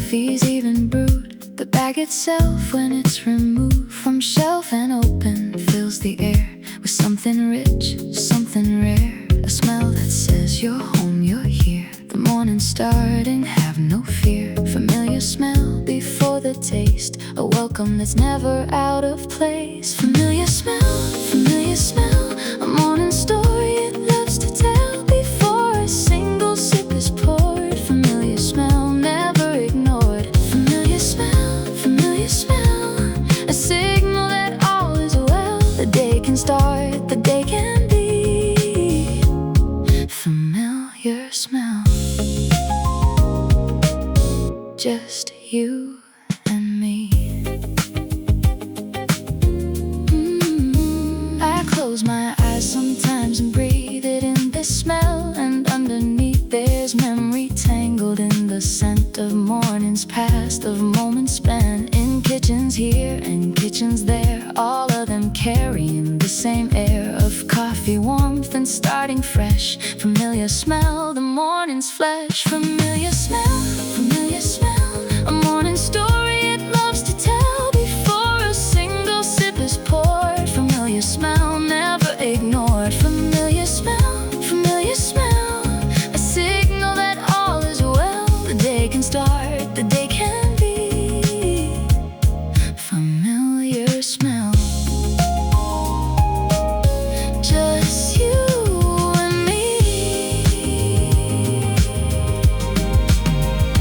coffee's even brewed. The bag itself, when it's removed from shelf and open, fills the air with something rich, something rare. A smell that says you're home, you're here. The morning's starting, have no fear. Familiar smell before the taste, a welcome that's never out of place. Familiar smell, a morning story it loves to tell before a single sip is poured. Familiar smell, never ignored. Familiar smell, a signal that all is well. The day can start, the day can be. Familiar smell, just you and me. I close my eyes sometimes and breathe it in, this smell, and underneath there's memory tangled in the scent of mornings past, of moments spent in kitchens here and kitchens there, all of them carrying the same air of coffee warmth and starting fresh. Familiar smell, the morning's flesh. Familiar smell, a morning story it loves to tell before a single sip is poured. Familiar smell, never ignored. Familiar smell, a signal that all is well. The day can start, the day can be. Familiar smell, just you and me.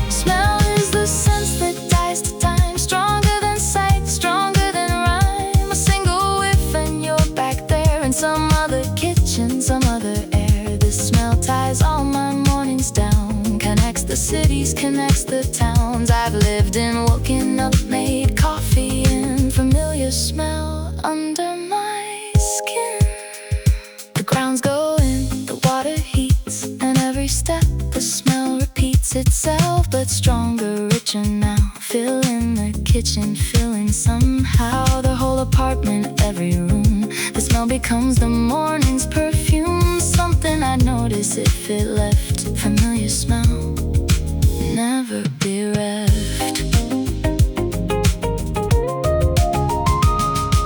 Smell is the sense that dies to time, stronger than sight, stronger than rhyme. A single whiff and you're back there in some other kitchen, some other air. This smell ties all my mornings down, connects the cities, connects the towns I've lived in, woken up, made coffee in. Familiar smell under my skin. The grounds go in, the water heats, and every step the smell repeats itself, but stronger, richer now. Filling the kitchen, filling somehow the whole apartment, every room. The smell becomes the morning's perfume, something I'd notice if it left. Familiar smell, never bereft.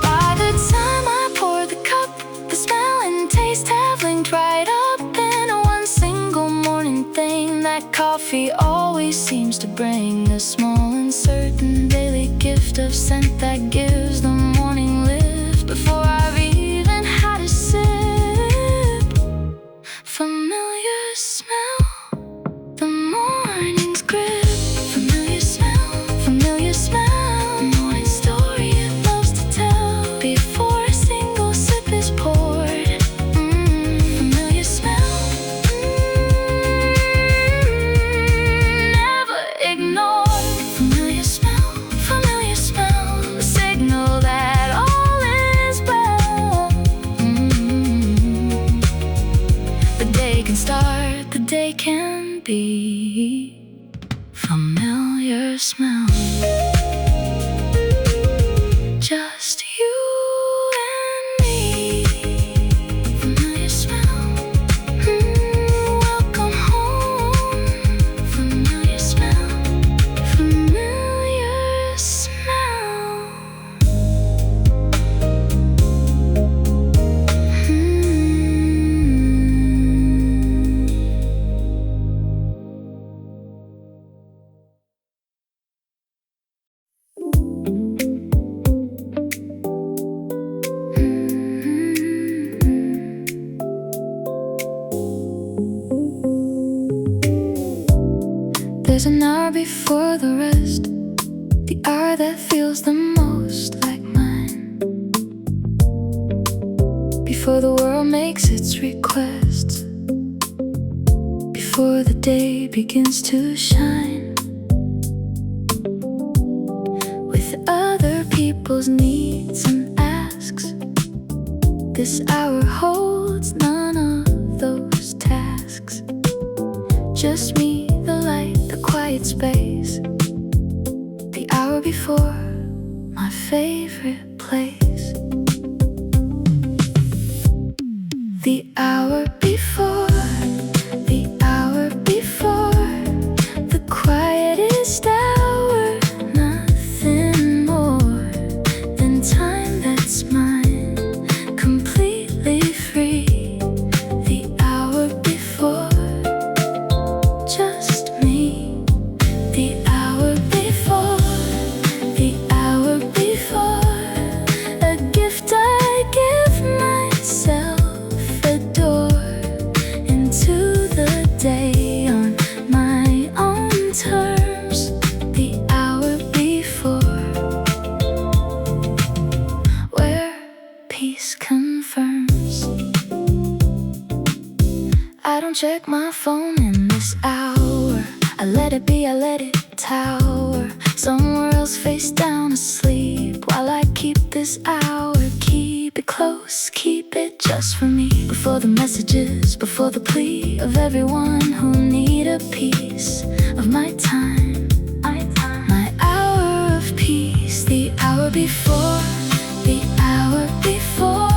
By the time I pour the cup, the smell and taste have linked right up in one single morning thing that coffee always seems to bring. A small and certain daily gift of scent that gives the morning lift before I've even had a sip. Familiar smell, the morning's grip. Familiar smell, morning story it loves to tell before a single sip is poured. Familiar smell, never ignored. Familiar smell, a signal that all is well. The day can start, the day can be. Familiar smell, just you and me. Familiar smell, welcome home. Familiar smell, familiar smell. There's an hour before the rest, the hour that feels the most like mine. Before the world makes its requests, before the day begins to shine, with other people's needs and asks, this hour holds none of those tasks. Just me, the light, the quiet space, the hour before my favorite place. The hour before, the hour before, the quietest hour. don't check my phone in this hour. I let it be, I let it tower somewhere else face down asleep, while I keep this hour. Keep it close, keep it just for me, before the messages, before the plea of everyone who need a piece of my time. My hour of peace, the hour before, the hour before,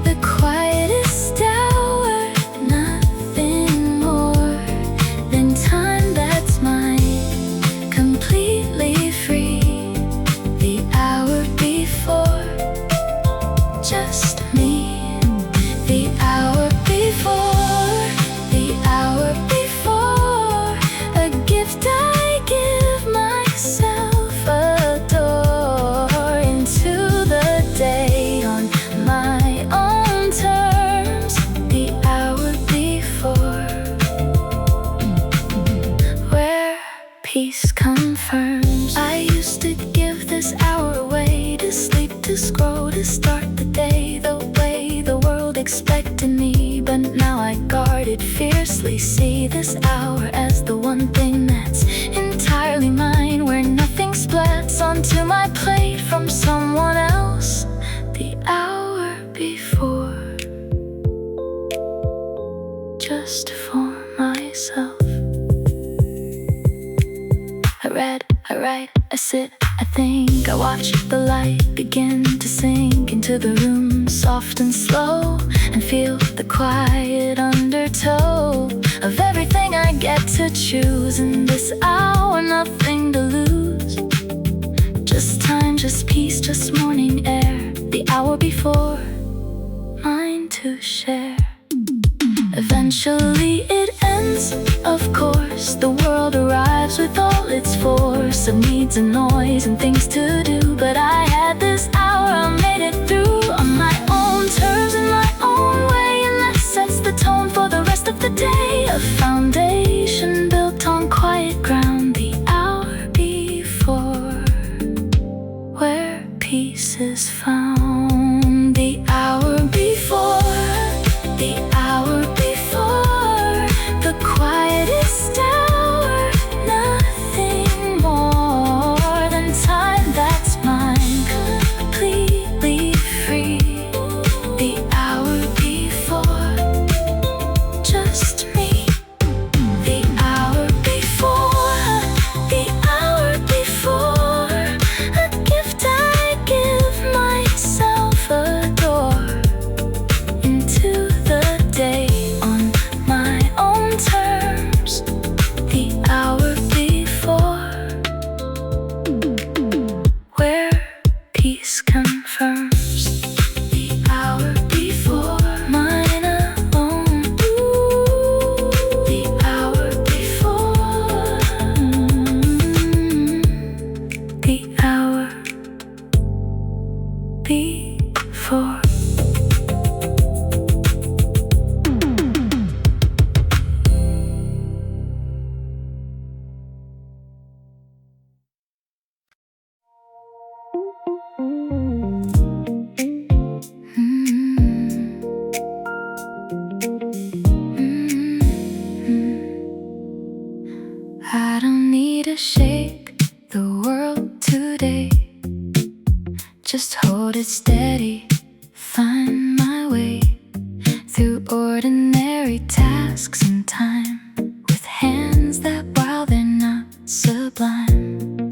the quietest hour. Nothing more than time that's mine, completely free. The hour before, just me. The hour before, the hour before, a gift I give myself, adore into the day on my own terms. The hour before, where peace confirms. I used to give this hour away, to sleep, to scroll, to start the day the way the world expected me. But now I guard it fiercely, see this hour as the one thing that's entirely mine, where nothing splats onto my plate from someone else. The hour before, just for myself. I read, I write, I sit, I think, I watch the light begin to sink into the room, soft and slow, and feel the quiet undertow of everything I get to choose. In this hour, nothing to lose, just time, just peace, just morning air. The hour before, mine to share. Eventually it ends, of course. The world arrives with all its force of needs and noise and things to do. But I had this hour, I made it through on my own terms, in my own way, and that sets the tone for the rest of the day. A foundation built on quiet ground. The hour before, where peace is found. The hour before, the hour before, the quietest hour. Nothing more than time that's mine, completely free. The hour before, just me. The hour before, the hour before, a gift I give myself, adore into the day on my own terms. The hour before, where peace confirms. The hour before, mine alone. Ooh, the hour before, the hour before. I don't need to shake the world today, just hold it steady, find my way through ordinary tasks and time, with hands that, while they're not sublime,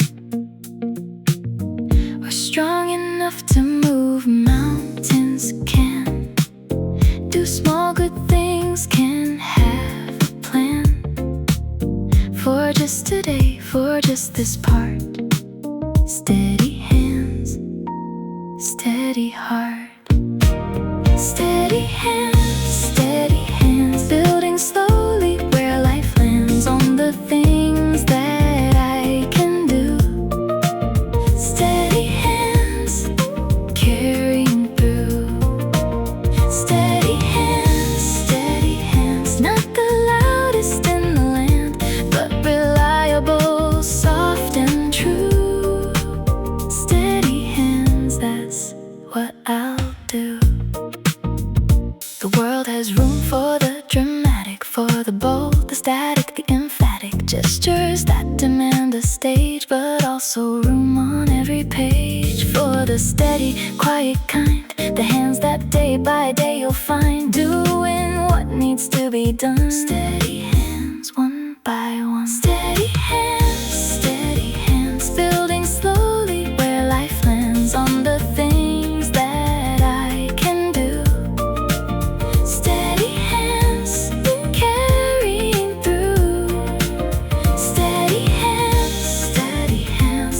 are strong enough to move mountains, can do small good things, can have a plan for just today, for just this part. Steady hands, steady heart. Steady hands, building slowly where life lands, on the things that I can do. Steady hands, carrying through. Steady hands, not the loudest in the land, but reliable, soft and true. Steady hands, that's what I'll do. The every page for the steady, quiet kind. The hands that day by day you'll find doing what needs to be done. Steady hands, one by one. Steady hands, building slowly where life lands on the things that I can do. Steady hands, carrying through. Steady hands,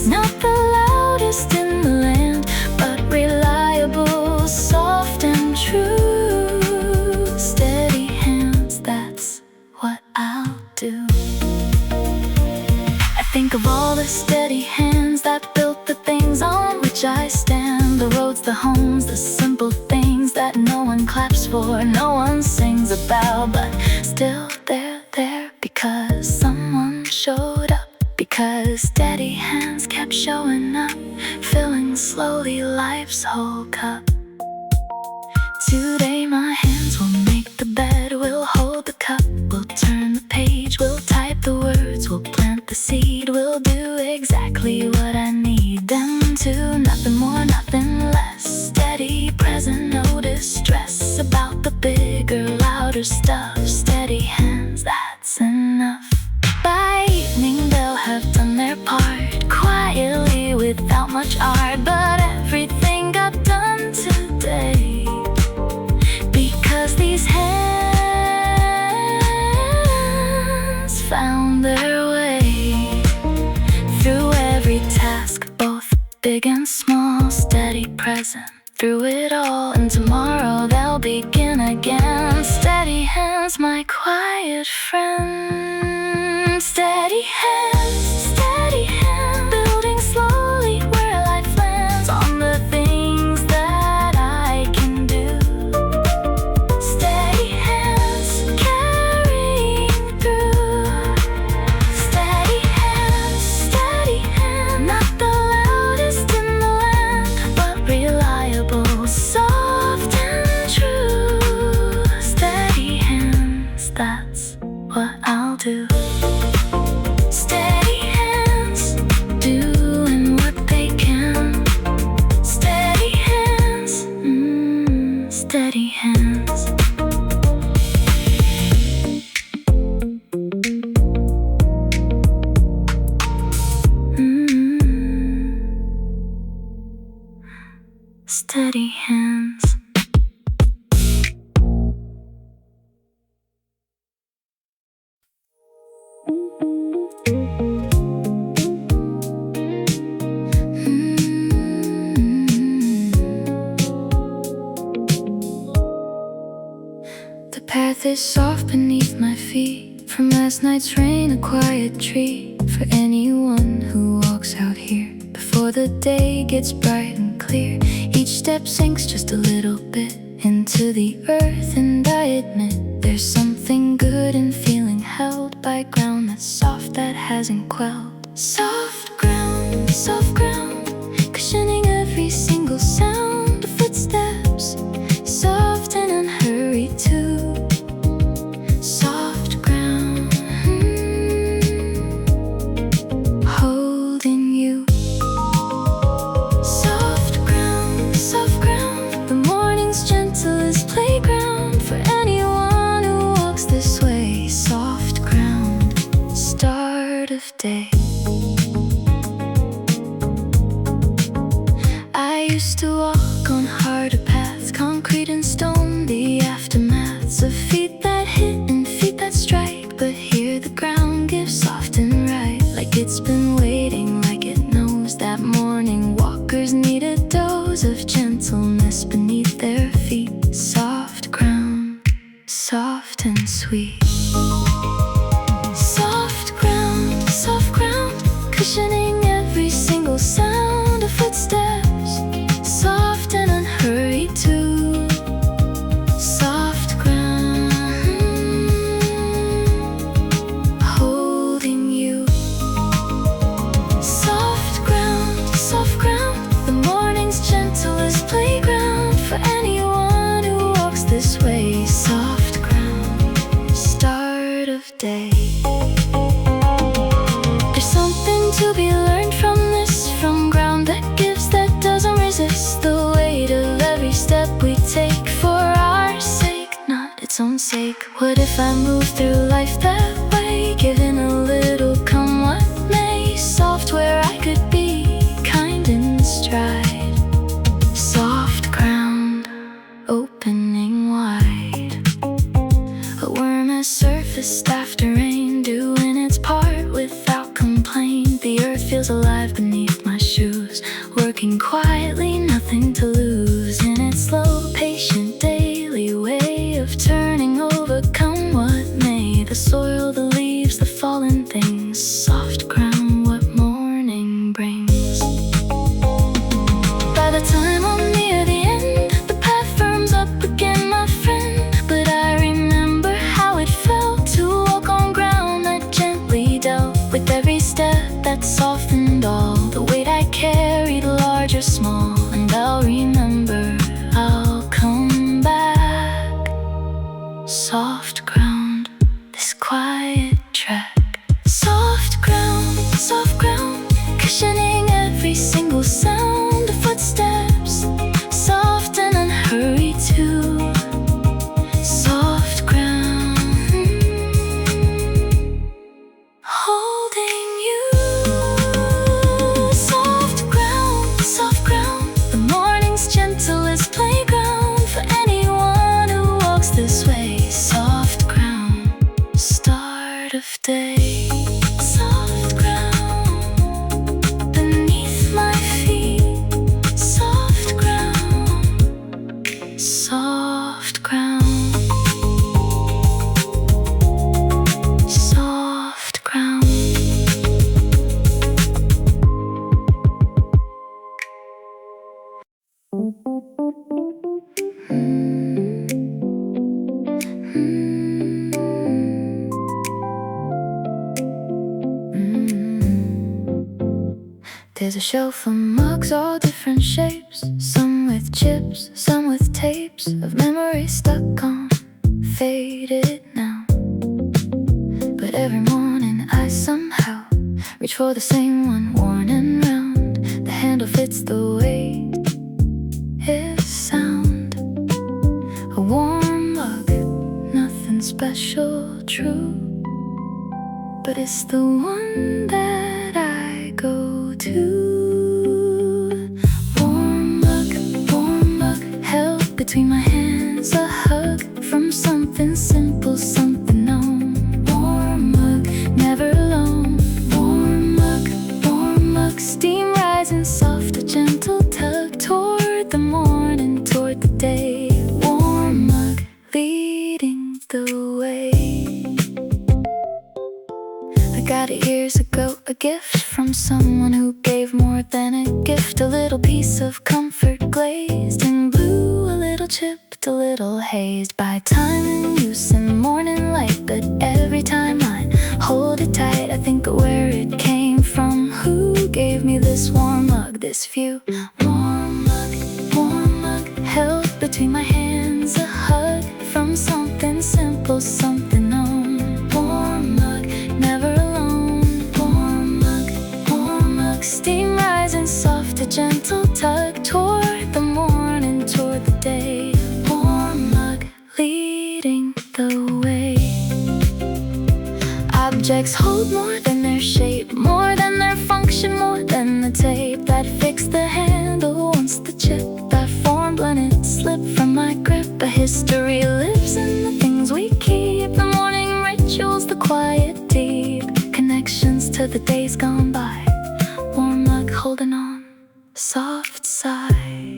not the loudest in the land, but reliable, soft and true. Steady hands, that's what I'll do. I think of all the steady hands that built the things on which I stand. The roads, the homes, the simple things that no one claps for, no one sings about, but still they're there because someone showed up. Because steady hands kept showing up, filling slowly life's whole cup. Today my hands will make the bed, we'll hold the cup, we'll turn the page, we'll type the words, we'll plant the seed, we'll do exactly what I need them to. Nothing more, nothing less. Steady, present, no distress about the bigger, louder stuff. Steady hands, that's enough. By evening they'll have done their part, quietly without much art, but everything got done today. Because these hands found their way through every task, both big and small. Steady, present through it all, and tomorrow they'll begin again. Steady hands, my quiet friend. Steady hands, building slowly where life lands on the things that I can do. Steady hands, carrying through. Steady hands, not the loudest in the land, but reliable, soft and true. Steady hands, that's what I'll do. Steady hands, doing what they can. Steady hands, steady hands. Steady hands. The path is soft beneath my feet. From last night's rain, a quiet treat for anyone who walks out here before the day gets bright and clear. Each step sinks just a little bit into the earth, and I admit there's something good in feeling held by ground that's soft, that hasn't quelled. Soft ground, cushioning every single sound of footsteps, soft and unhurried too. Soft ground, holding you. Soft ground, the morning's gentlest playground for anyone who walks this way. Soft ground, start of day. I used to walk on harder paths, concrete and stone, the aftermaths of feet that hit and feet that strike. But here the ground gives soft and right, like it's been waiting, like it knows that morning walkers need a dose of gentleness beneath their feet. Soft ground, soft and sweet. Soft ground, cushioning every single sound of footsteps, soft and unhurried. if I move through life that way, giving a little come what may, soft where I could be, kind in stride, soft ground, opening wide. A worm has surfaced after rain, doing its part without complaint. The earth feels alive beneath my shoes, working quietly, nothing to lose. In its slow, patient, daily way of turning over, come what may. The soil, the leaves, the fallen things, soft ground, what morning brings. By the time I'm near the end, the path firms up again, my friend. But I remember how it felt to walk on ground that gently dealt with every step that softened all the weight I carried, large or small. And I'll remember, I'll come back. Soft ground, this quiet track. Soft ground, cushioning every single sound of footsteps, soft and unhurried too. Soft ground, holding you. Soft ground, the morning's gentlest playground for anyone who walks this way. Soft ground, start of day. Soft ground, beneath my feet. Soft ground, soft ground, soft ground. There's a shelf of mugs, all different shapes, some with chips, some with tapes of memories stuck on, faded now. But every morning I somehow reach for the same one, worn and round. The handle fits the weight, it's sound. A warm mug, nothing special, true, but it's the one that I go to. Warm mug, held between my hands, a hug from something simple, something known. Warm mug, never alone. Warm mug, steam rising soft, a gentle tug toward the morning, toward the day. Warm mug, leading the way. I got it years ago, a gift from someone who gave more than a gift. A little piece of comfort glazed in blue, a little chipped, a little hazed by time and use and morning light. But every time I hold it tight, I think of where it came from. Who gave me this warm mug, this view? Warm mug, held between my hands, a hug from something simple, something known. Warm mug, never alone. Warm mug, steam rising soft, a gentle tug toward the morning, toward the day. Warm mug, leading the way. Objects hold more than their shape, more than their function, more than the tape that fixed the handle. Once the chip that formed when it slipped from my grip, a history lives in the things we keep. The morning rituals, the quiet, deep connections to the days gone by. Warm mug holding on, soft sigh.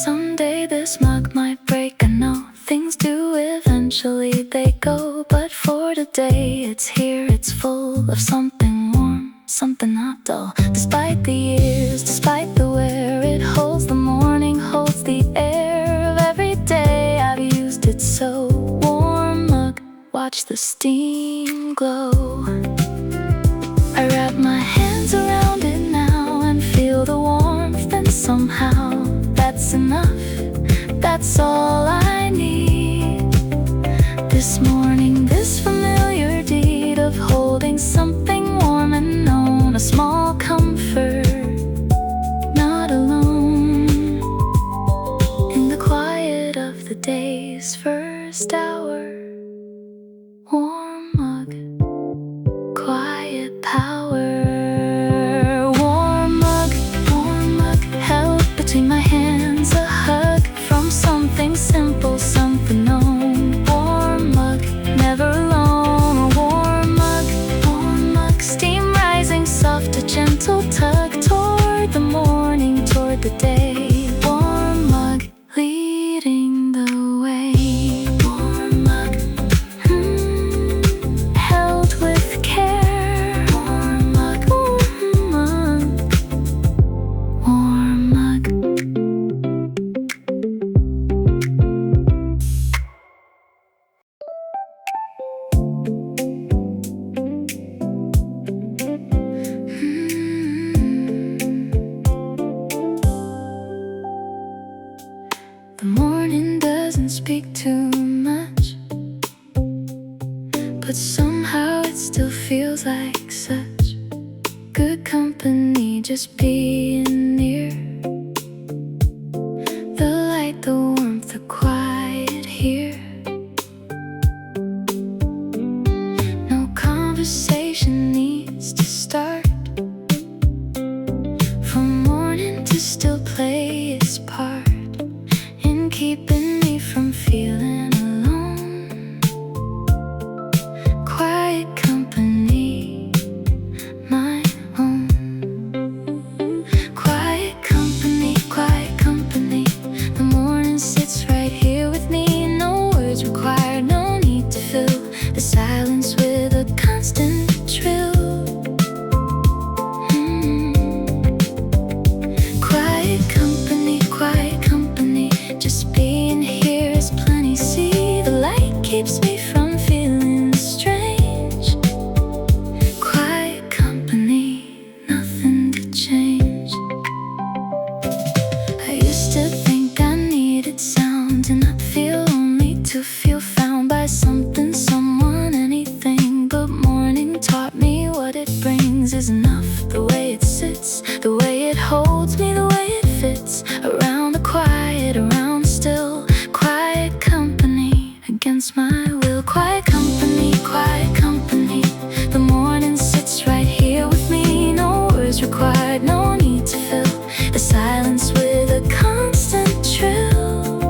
Someday this mug might break, I know. Things do, eventually they go. But for today it's here, it's full of something warm, something not dull. Despite the years, despite the wear, it holds the morning, holds the air of every day. I've used it so. Warm mug, watch the steam glow. I wrap my hands around it now and feel the warmth, and somehow that's enough, that's all I need. This morning, this familiar deed of holding something warm and known, a small comfort, not alone. In the quiet of the day's first hour, speak too much, but somehow it still feels like such good company just being near. The light, the warmth, the quiet here. No conversation needs to start. From morning to still play its part in keeping me from feeling alone. Quiet company, my own. Quiet company, quiet company. The morning sits right here with me. No words required, no need to fill the silence with a constant trill. Quiet company, quiet company. Just being here is plenty. See, the light keeps me from feeling strange. Quiet company, nothing to change. I used to think I needed sound to not feel lonely, to feel found by something, someone, anything. But morning taught me what it brings is enough. The way it sits, the way it holds me, the way it fits around the quiet, around the still. Quiet company against my will. Quiet company, quiet company. The morning sits right here with me. No words required, no need to fill the silence with a constant trill.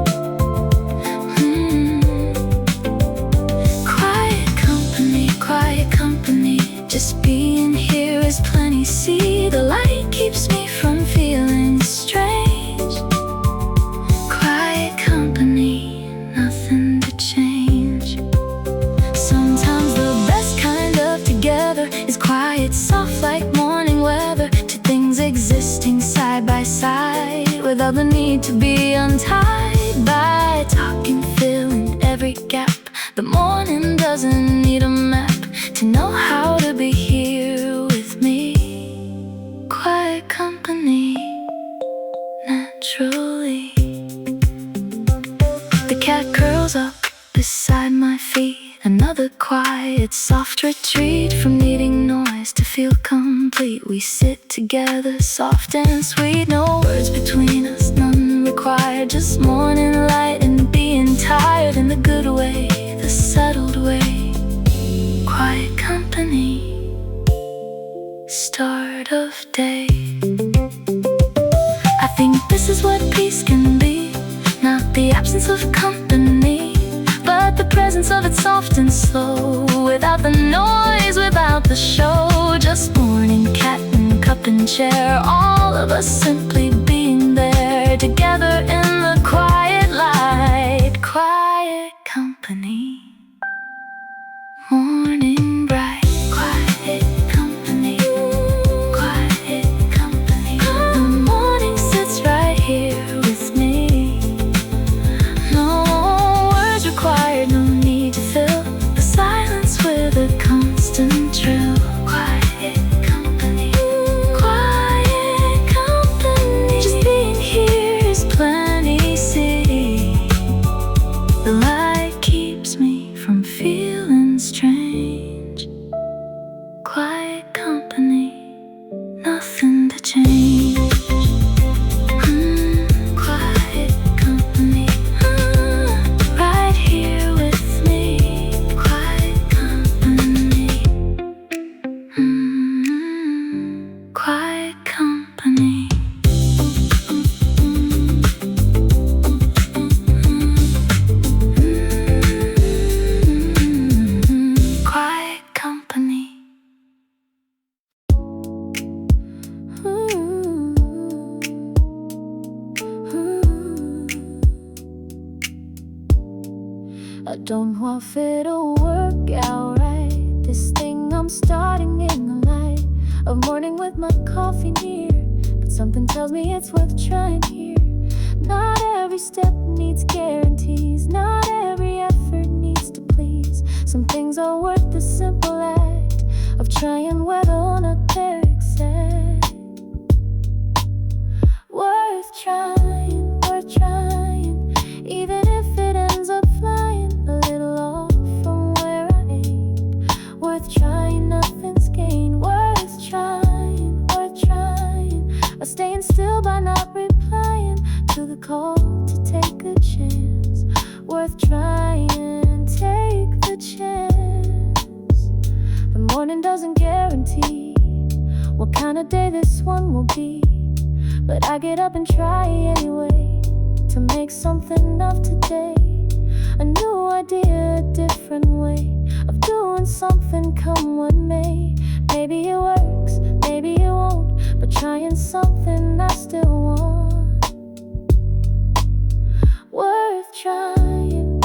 Quiet company, quiet company. Just being here is plenty. See, the light keeps me from feeling strange. Quiet company, nothing to change. Sometimes the best kind of together is quiet, soft like morning weather. Two things existing side by side without the need to be untied by talking, filling every gap. The morning doesn't need a map to know how to be here with me. Quiet company, naturally. The cat curls up beside my feet. Another quiet, soft retreat from needing noise to feel complete. We sit together, soft and sweet. No words between us, none required. Just morning light and being tired in the good way, the settled way. Quiet company, start of day. I think this is what peace can be. Not the absence of company, but the presence of it, soft and slow. Without the noise, without the show. Just morning cat and cup and chair. All of us simply being there together in the quiet light. Quiet company, morning bright. Quiet company, quiet company. The morning sits right here with me. No words required, no need to fill the silence with a constant trill. Quiet company, quiet company. Just being here is plenty. See, the light keeps me from feeling strange. Quiet company, nothing to change. Quiet company, right here with me. Quiet company, quiet company. Quiet company. I don't know if it'll work out right. This thing I'm starting in the light of morning with my coffee near, but something tells me it's worth trying here. Not every step needs guarantees. Not every effort needs to please. Some things are worth the simple act of trying whether or not they're exact. Worth trying, even if it ends staying still by not replying to the call to take a chance. Worth trying, take the chance. The morning doesn't guarantee what kind of day this one will be, but I get up and try anyway to make something of today. A new idea, a different way of doing something, come what may. Maybe it works, maybe it won't, but trying something I still want. Worth trying,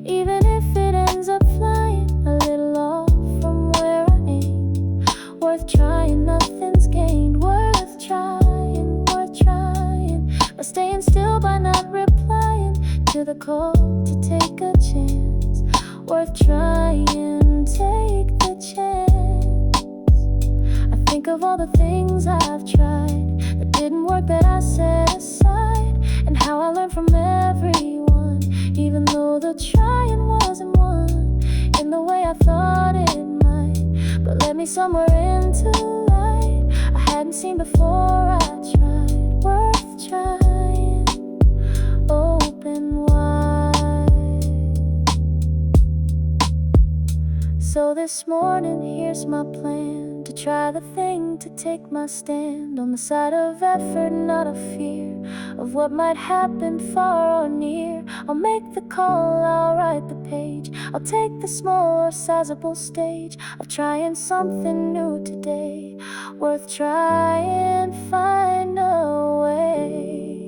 even if it ends up flying a little off from where I aim. Worth trying, nothing's gained. Worth trying, but staying still by not replying to the call to take a chance. Worth trying, take the chance. I think of all the things I've tried that didn't work, that I set aside, and how I learned from everyone, even though the trying wasn't one in the way I thought it might, but led me somewhere into light I hadn't seen before. I tried. Worth trying, open wide. So this morning, here's my plan, to try the thing, to take my stand on the side of effort, not of fear of what might happen far or near. I'll make the call, I'll write the page, I'll take the small or sizable stage of trying something new today. Worth trying, find a way.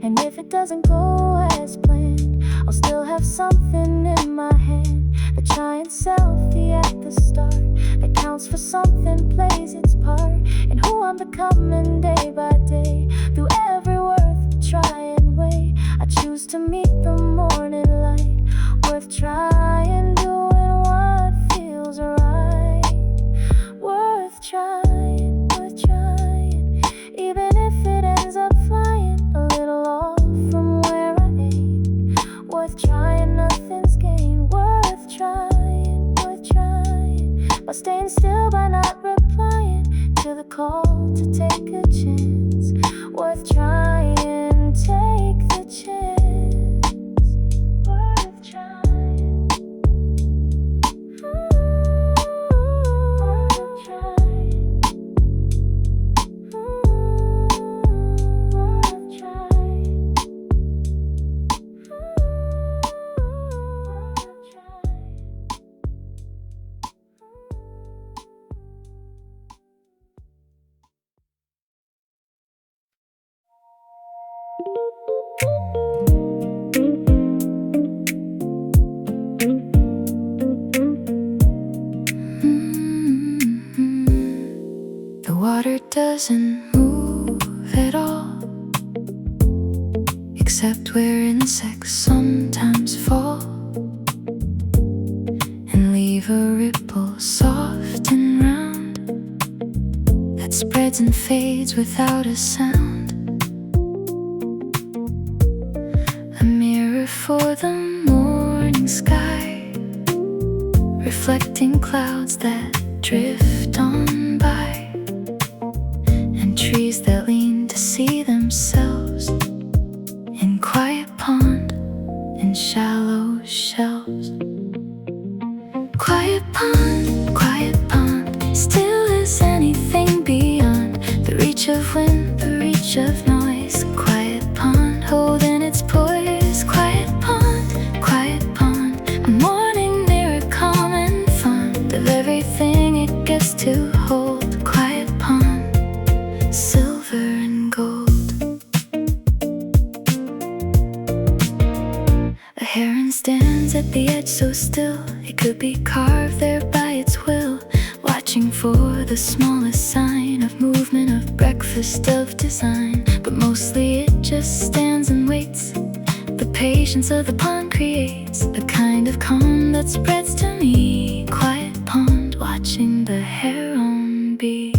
And if it doesn't go as planned, I'll still have something in my hand. The trying selfie at the start, that counts for something, plays its part in who I'm becoming day by day. Through every worth trying way, I choose to meet the morning light. Worth trying, doing what feels right. Worth trying, even if it ends up flying a little off from where I aim. Worth trying, nothing's gained. Worth trying, by staying still, by not replying to the call to take a chance. Worth trying, take the chance. Worth trying. Worth trying. Worth trying. The water doesn't move at all, except where insects sometimes fall and leave a ripple soft and round that spreads and fades without a sound. A mirror for the morning sky, reflecting clouds that drift on by, and trees that lean to see themselves in quiet pond and shallow shelves. Quiet pond, still as anything beyond the reach of wind, the reach of noise. Quiet pond, holding its poise. Quiet pond, a morning mirror, calm and fond of everything it gets to hold. Quiet pond, silver and gold. A heron stands at the edge so still, it could be carved there by its will, watching for the smallest sign of movement, of breakfast, of design. But mostly it just stands and waits. The patience of the pond creates a kind of calm that spreads to me. Quiet pond, watching the heron be.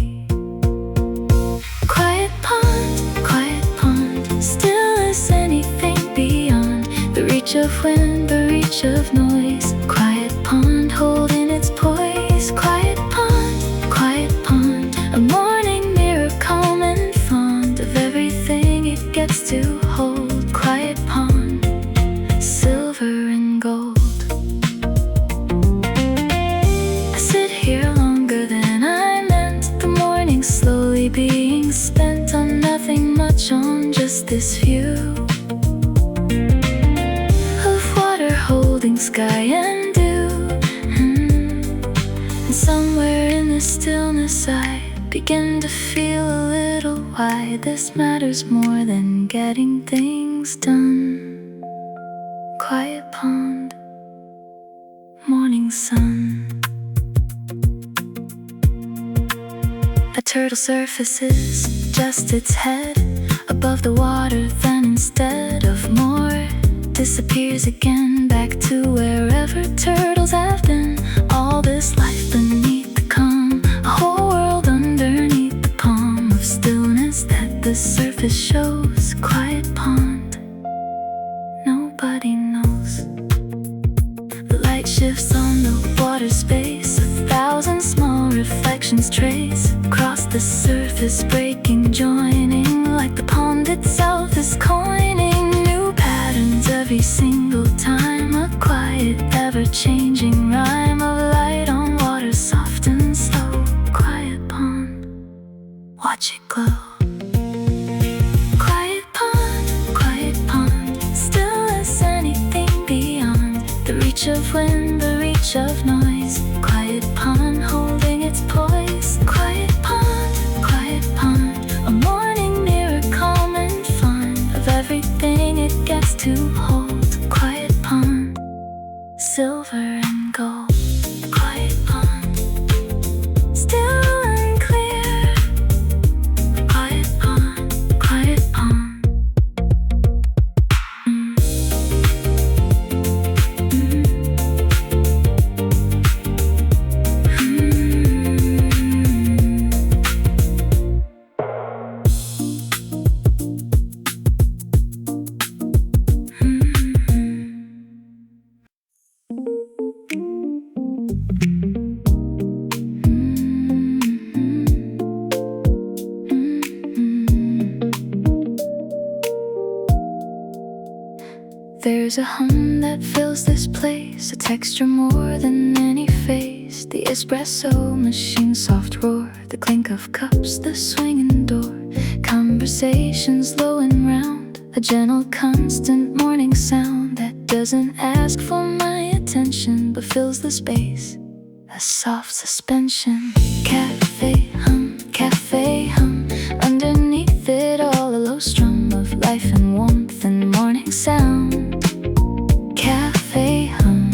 Quiet pond, still as anything beyond the reach of wind, the reach of noise. Quiet pond, holding its poise. Quiet pond, a morning mirror, just this view of water holding sky and dew. And somewhere in the stillness I begin to feel a little why this matters more than getting things done. Quiet pond, morning sun. A turtle surfaces just its head above the water, then instead of more disappears again back to wherever turtles have been. All this life beneath the calm, a whole world underneath the palm of stillness that the surface shows. Quiet pond, nobody knows. The light shifts on the water space, 1,000 small reflections trace across the surface, breaking, joining, like the pond itself is coining new patterns every single time. A quiet, ever-changing rhyme of light on water, soft and slow. Quiet pond, watch it glow. Quiet pond, still as anything beyond the reach of wind, the reach of noise. Quiet pond, holding its poise. Quiet pond, a morning mirror, calm and fun of everything it gets to hold. Quiet pond, silver and gold. Quiet pond, still unclear. Quiet pond, quiet pond. There's a hum that fills this place, a texture more than any face. The espresso machine's soft roar, the clink of cups, the swinging door. Conversations low and round, a gentle constant morning sound that doesn't ask for my attention but fills the space, a soft suspension. Cafe hum, underneath it all a low strum of life and warmth and morning sound. Cafe hum,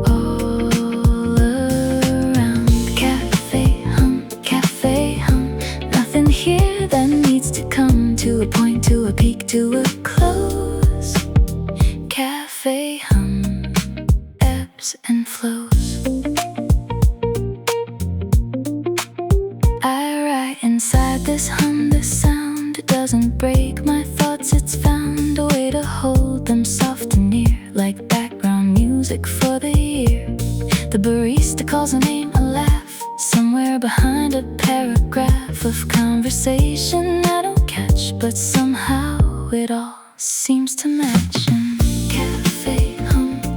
all around. Cafe hum, nothing here that needs to come to a point, to a peak, to a close. Cafe hum, ebbs and flows. I write inside this hum, this sound. It doesn't break my thoughts, it's found a way to hold them soft and near, like background music for the ear. The barista calls a name, a laugh, somewhere behind a paragraph of conversation I don't catch, but somehow it all seems to match. And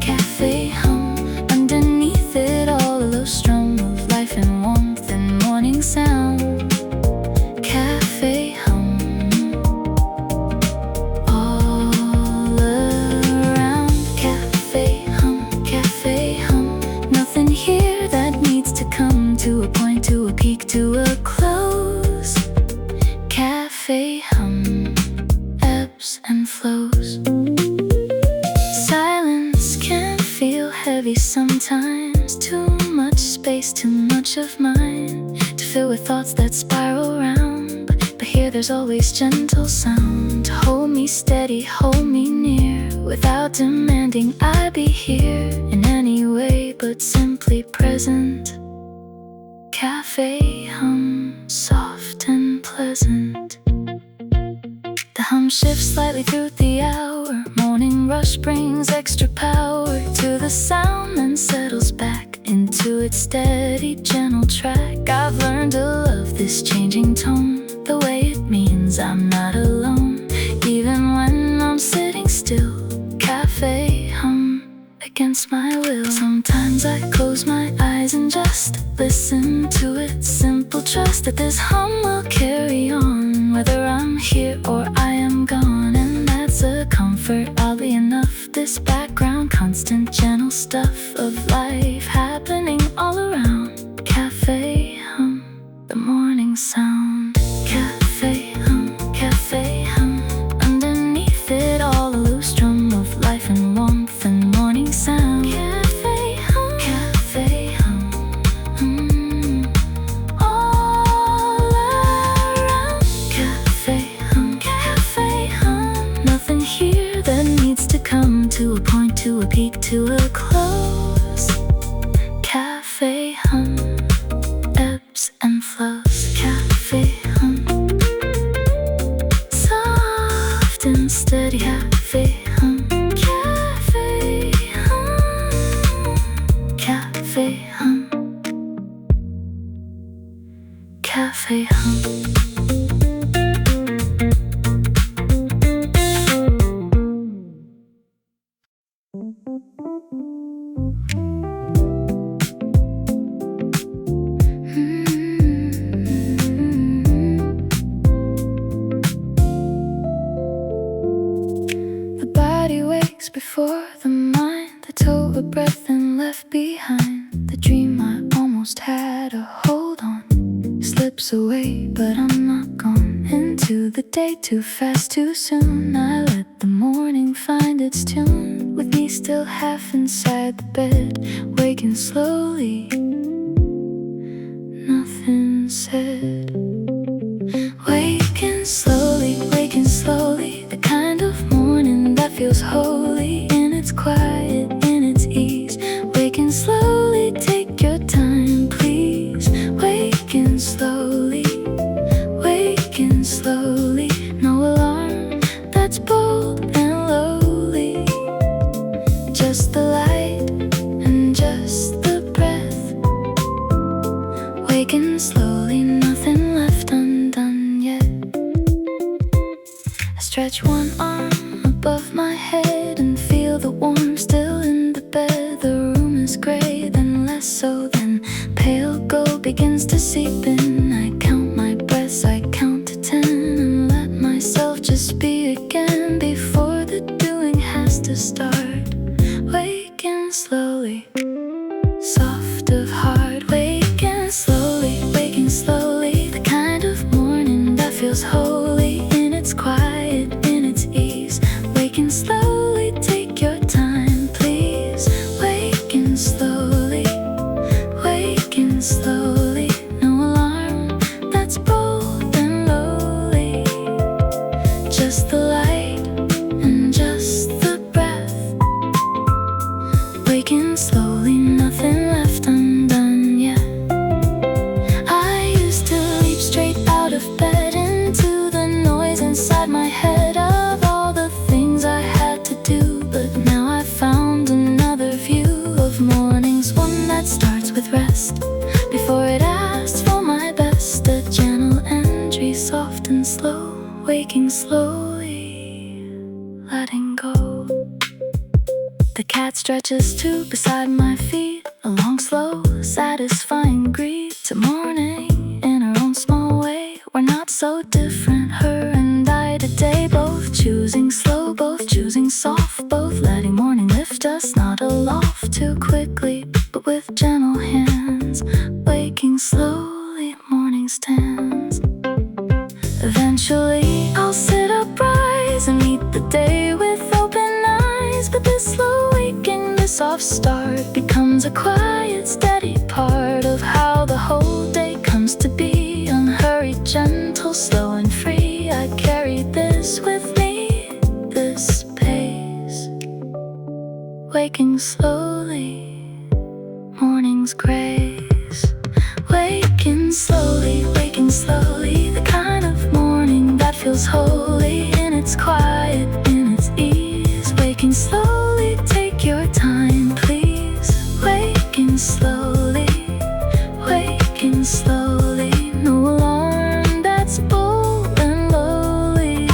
cafe hum, underneath it all a low strum of life and warmth and morning sound. Cafe hum, all around. Cafe hum, nothing here that needs to come to a point, to a peak, to a close. Cafe hum, ebbs and flows. Silence can feel heavy sometimes, too much space, too much of mine to fill with thoughts that spiral round. But here there's always gentle sound to hold me steady, hold me near. Without demanding I be here in any way, but simply present. Cafe hum, soft and pleasant. The hum shifts slightly through the hour. Morning rush brings extra power to the sound, then settles back into its steady, gentle track. I've learned to love this changing tone, the way it means I'm not alone, even when I'm sitting still. Cafe hum, against my will. Sometimes I close my eyes and just listen to it. Simple trust that this hum will carry on, whether I'm here or I am gone, and that's a comfort. Oddly enough, this background, constant gentle stuff of life happening all around. Cafe hum, the morning sound. Cafe hum, cafe hum. Underneath it all, a loose drum of life and warmth and morning sound. Cafe hum, cafe hum. All around. Cafe hum, cafe hum. Nothing here that needs to come to a point, to a peak, to a close. Cafe hum, ebbs and flows. Cafe hum, soft and steady. Cafe hum, cafe hum, cafe hum, cafe hum. Before the mind, the total breath and left behind. The dream I almost had a hold on slips away, but I'm not gone. Into the day too fast, too soon. I let the morning find its tune, with me still half inside the bed, waking slowly, nothing said. Waking slowly, the kind of morning that feels holy in its quiet, in its ease. Waking slowly, take your time, please. Waking slowly, no alarm that's bold and lowly. Just the light and just the breath. Waking slowly, nothing left undone yet. I stretch one arm above my head and feel the warmth still in the bed. The room is gray, then less so, then pale gold begins to seep in. I count my breaths, I count to 10, and let myself just be again before the doing has to start. Waking slowly, soft of heart. Waking slowly, the kind of morning that feels holy in its quiet, in its ease. Waking slowly, take your time, please. Waking slowly, no alarm that's bold and lowly. Just the light and just the breath. Waking slowly, nothing left undone yet. I used to leap straight out of bed into the noise inside my head of all the things I had to do, but now I've found another view of mornings, one that starts with rest before it asks for my best. A gentle entry, soft and slow. Waking slowly, letting go. The cat stretches too beside my feet, a long, slow, satisfying greet to morning in her own small way. We're not so different, her and I today, both choosing slow, both choosing soft, both letting morning lift us, not aloft too quickly, but with gentle hands. Waking slowly, morning stands. Eventually I'll sit up, rise, and meet the day with open eyes. But this slow waking, this soft start, becomes a quiet, steady part of how the whole day comes to be. Unhurried, gentle, slow and free, I carry this with me, this pace. Waking slowly, morning's grace. Waking slowly, the kind of morning that feels holy in its quiet, in its ease. Waking slowly, take your time, please. Waking slowly, no alarm that's bold and lowly.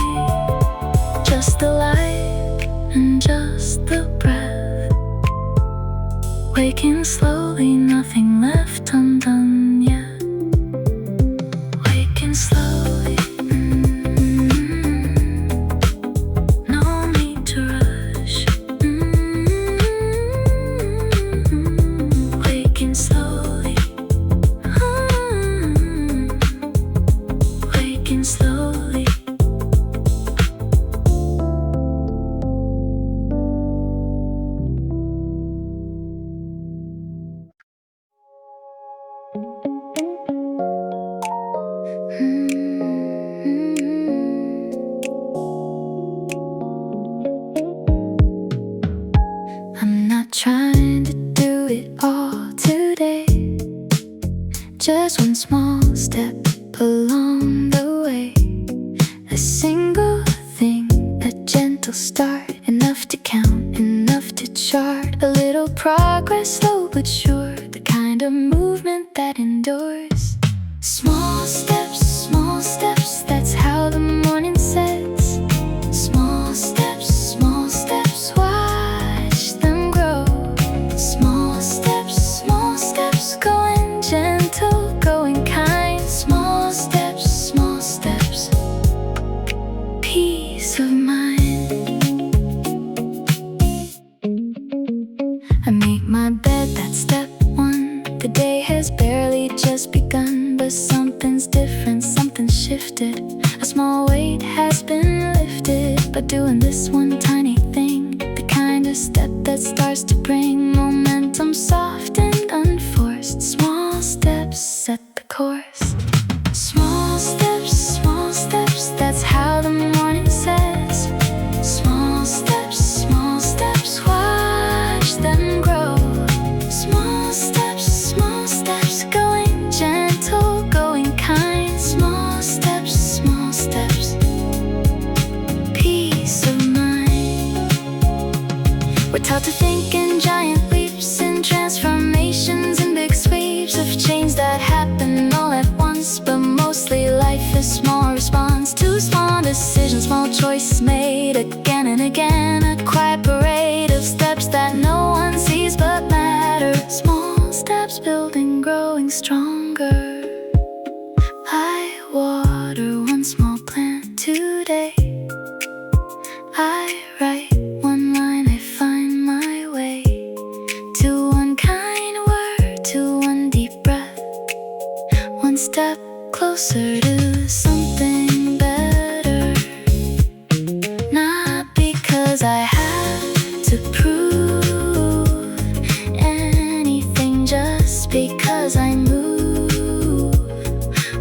Just the light and just the breath. Waking slowly, nothing left undone yet. Waking slowly, on slowly. I'm not trying to do it all today, just one small step along the way. A single thing, a gentle start, enough to count, enough to chart. A little progress, slow but sure, the kind of movement that endures. Small steps, that's how the morning sets. Small steps, watch them grow. Small steps, going gentle, going kind. Small steps, peace of mind. I make my bed, that's step one. The day has barely just begun, but something's different, something's shifted. A small weight has been lifted by doing this one tiny thing, the kind of step that starts to bring momentum, soft and unforced. Small steps set the course. Small steps, that's how the morning says. Small steps, watch them grow. Small steps, going gentle, going kind. Small steps, peace of mind. We're taught to think in giant leaps, in transformations, in big sweeps of change that happen all at once. But mostly life is small response to small decisions, small choices made again and again. A quiet parade of steps that no one sees but matter. Small steps building, growing stronger. I water one small plant today. I write one line, I find my way to one kind word, to one deep breath. One step closer to something better. Not because I have to prove anything, just because I move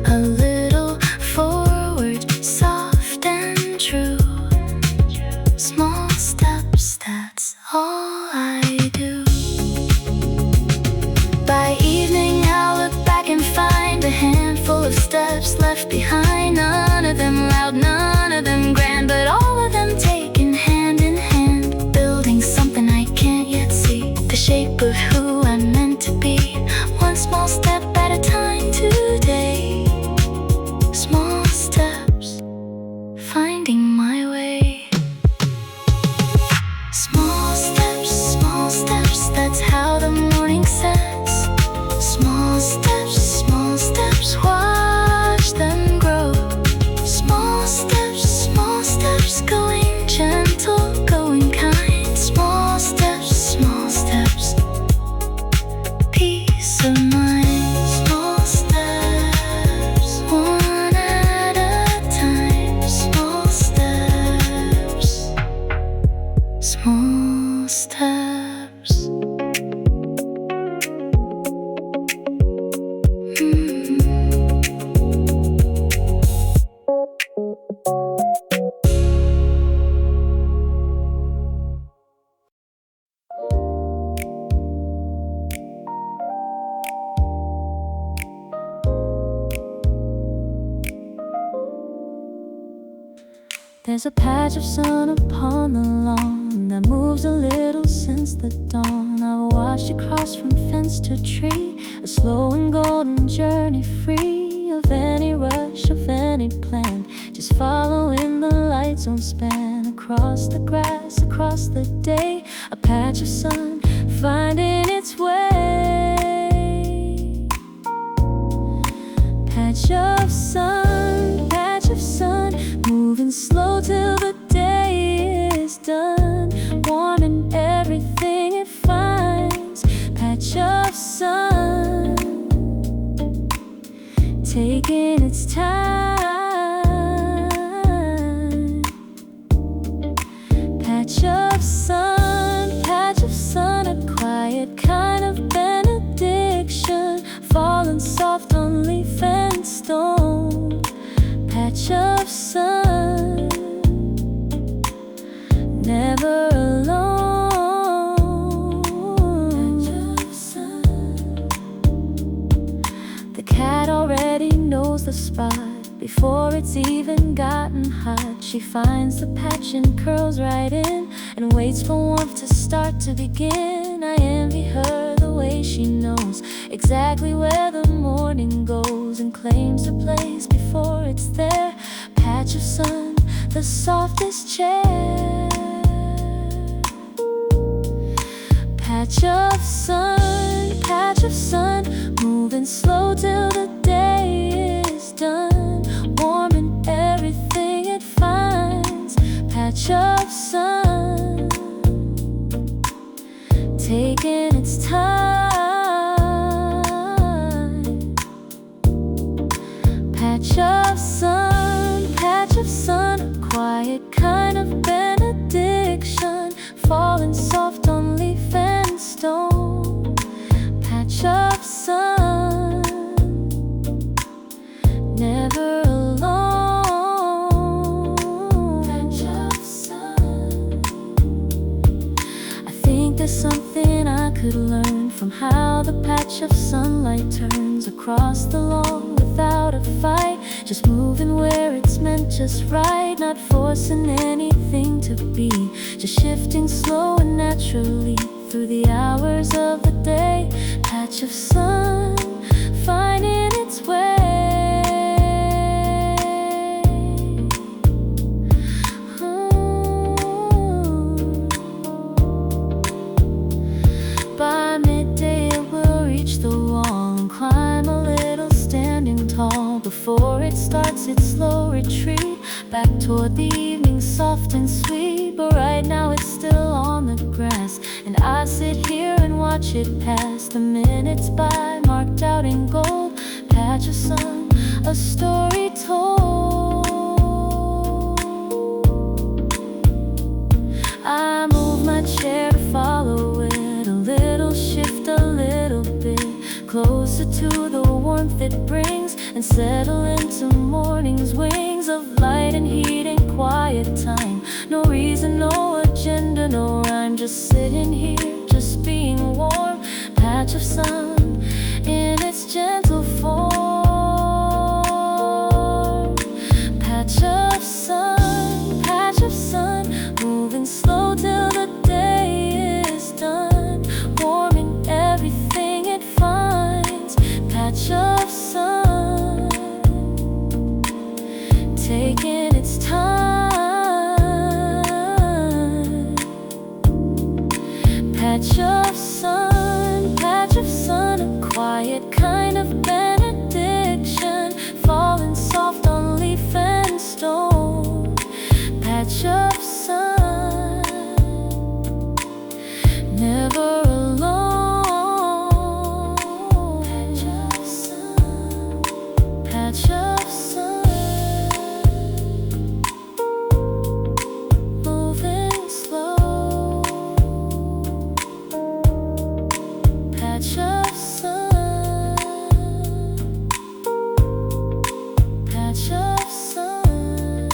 a little forward, soft and true. Small steps, that's all I do. By evening I'll look back and find a handful of steps left behind. None of them loud, none of them grand, but all of them taken hand in hand, building something I can't yet see, the shape of who I'm meant to be. One small step at a time today. Small steps, finding my way. Small steps, that's how the morning sets. Small steps, watch them grow. Small steps, going gentle, going kind. Small steps, peace of mind. Small steps, one at a time. Small steps, small steps. There's a patch of sun upon the lawn that moves a little since the dawn. I've watched it cross from fence to tree, a slow and golden journey, free of any rush, of any plan, just following the light's own span. Across the grass, across the day, a patch of sun finding its way. Patch of sun, moving slow till the day is done, warming everything it finds. Patch of sun, taking its time. spot. Before it's even gotten hot, she finds the patch and curls right in and waits for warmth to start to begin. I envy her the way she knows exactly where the morning goes and claims her place before it's there. Patch of sun, the softest chair. Patch of sun, moving slow till the day is done, warming everything it finds. Patch of sun, taking its time. Patch of sun, a quiet kind of benediction, falling soft on leaf and stone. Patch of sun, never alone. Patch of sun. I think there's something I could learn from how the patch of sunlight turns across the lawn without a fight, just moving where it's meant just right, not forcing anything to be, just shifting slow and naturally through the hours of the day. Patch of sun, finding its way. By midday it will reach the wall and climb a little, standing tall before it starts its slow retreat back toward the evening, soft and sweet. But right now it's still on the grass, and I sit here and watch it pass. The minutes by, marked out in gold. Patch of sun, a story told. I move my chair to follow it, a little shift, a little bit closer to the warmth it brings, and settle into morning's wings of light and heat and quiet time. No reason, no agenda, no rhyme, just sitting here, just being warm. Patch of sun in its gentle form. Patch of sun, moving slow till the day is done, warming everything it finds. Patch of sun, taking its time. Patch of sun, a quiet kind of benediction, falling soft on leaf and stone. Patch of sun, never alone. Patch of sun, patch of sun, moving slow. Patch of sun, patch of sun.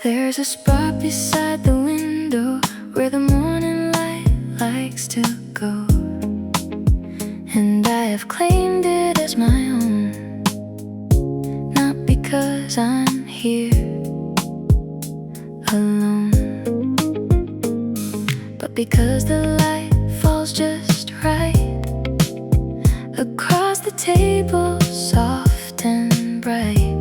There's a spot beside the window where the morning light likes to go, and I have claimed it as my own, not because I'm here alone, but because the light falls just right across the table, soft and bright.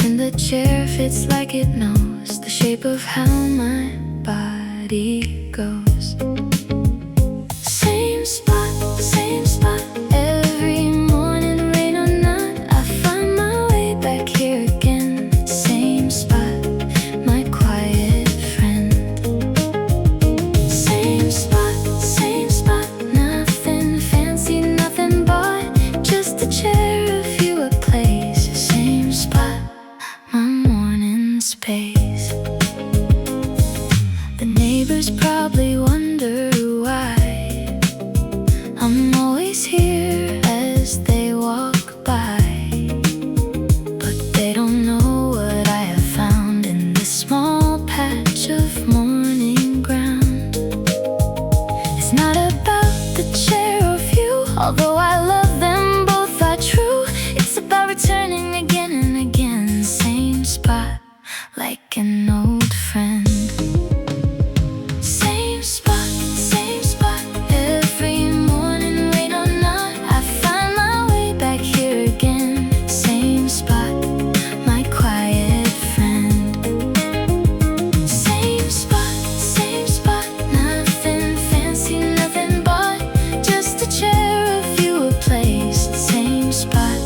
And the chair fits like it knows the shape of how my body goes. Same spot, every morning, rain or not, I find my way back here again. Same spot, my quiet friend. Same spot, nothing fancy, nothing bought, just a chair, a view, a place. Same spot, my morning space. The neighbors probably wonder why I'm always here as they walk by, but they don't know what I have found an old friend. Same spot, every morning, rain or not, I find my way back here again. Same spot, my quiet friend. Same spot, nothing fancy, nothing but just a chair, a view, a place. Same spot,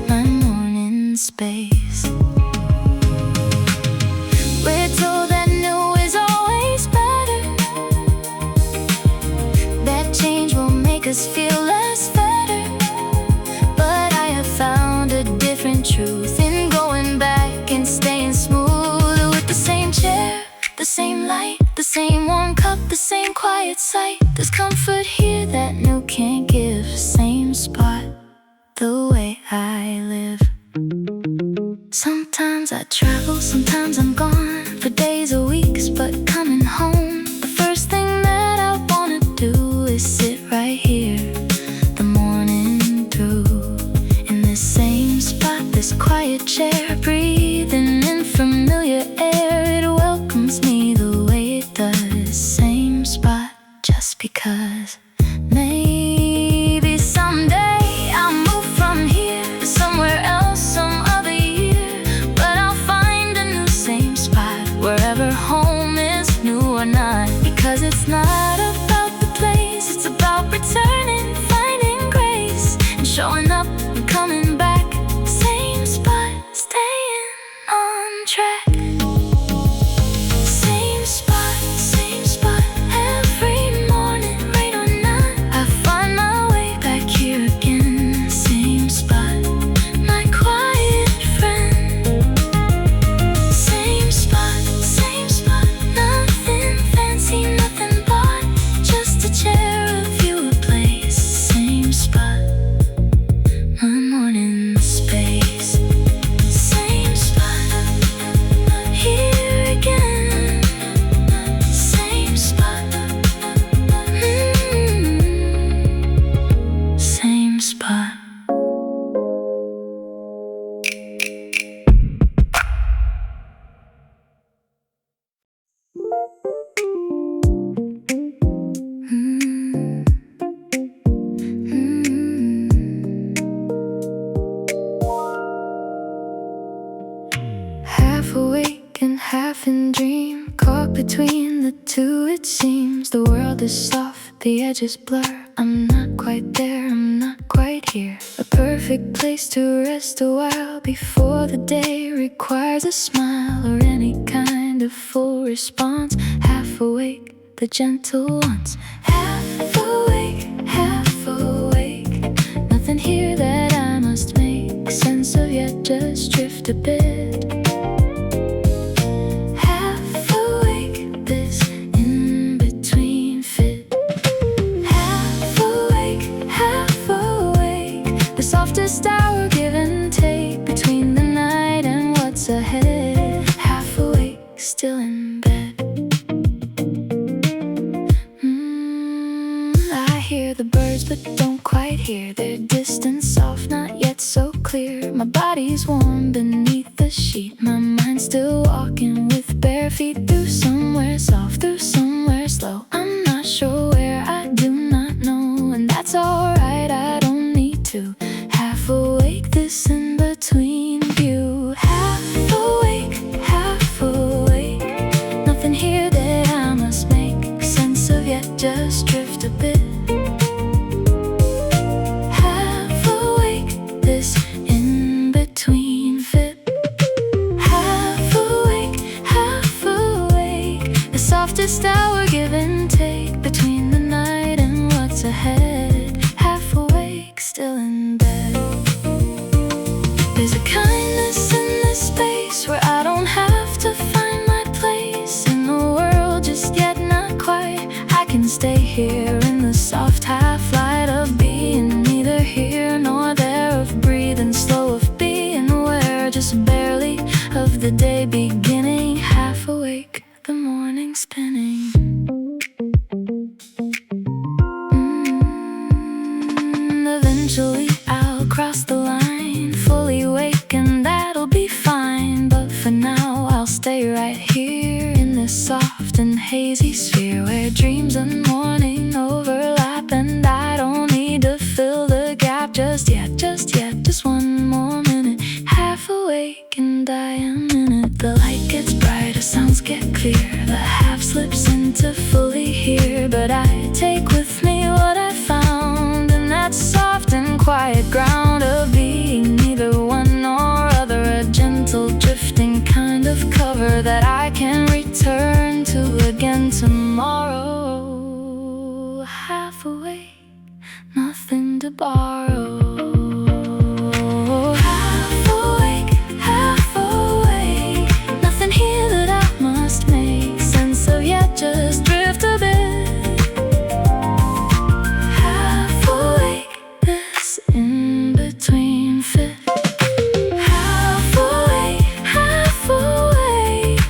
my morning space. We're told that new is always better, that change will make us feel less better. But I have found a different truth in going back and staying smooth. With the same chair, the same light, the same warm cup, the same quiet sight. There's comfort here that new can't give. Same spot, the way I live. Sometimes I travel, sometimes I'm gone for days or weeks, but coming home, the first thing that I wanna do is sit right here, the morning through, in this same spot, this quiet chair, breathing in familiar air. It welcomes me the way it does. Same spot, just because maybe someday I'll move from here to somewhere else, some other year, but I'll find a new same spot, wherever home is, new or not. Because it's not about the place, it's about returning, finding grace, and showing up and coming back. Same spot, staying on track. Same spot, every morning, rain or not, I find my way back here again. Same spot, my quiet friend. Same spot, nothing fancy, nothing but just a chair, a view, a place. Same spot, my morning space. Same spot, here again. Same spot, same spot. Half awake and half in dream, caught between the two it seems. The world is soft, the edges blur. I'm not quite there, I'm not quite here. A perfect place to rest a while before the day requires a smile or any kind of full response. Half awake, the gentle ones. Half awake, nothing here that I must make sense of yet, just drift a bit. Half awake, this in-between fit. Half awake, the softest hour, give and take between the night and what's ahead. Half awake, still in bed. I hear the birds but don't quite hear their distance, soft, not yet so clear. My body's warm beneath the sheet, my mind's still walking with bare feet through somewhere soft, through somewhere slow. I'm not sure where, I do not know, and that's alright, I don't need to. Half awake, this in between view. Half awake, nothing here that I must make sense of yet, just drift a bit. Half awake, this in between fit. Half awake, the softest hour, give and take between the night and what's ahead. Half awake, still in bed. There's a kindness in this space where I don't have to find my place in the world just yet, not quite. I can stay here in the soft half light of being neither here nor there, of breathing slow, of being aware just barely of the day beginning. Half awake, the morning spinning. here in this soft and hazy sphere where dreams and morning overlap, and I don't need to fill the gap just yet, just one more minute. Half awake and I am in it. The light gets brighter, sounds get clear, the half slips into fully here, but I take with me what I found in that soft and quiet ground of being neither one nor other, a gentle drifting kind of cover that I can return to again tomorrow. Half awake, nothing to borrow. Half awake, nothing here that I must make sense of yet, just drift a bit. Half awake, this in-between fit. Half awake,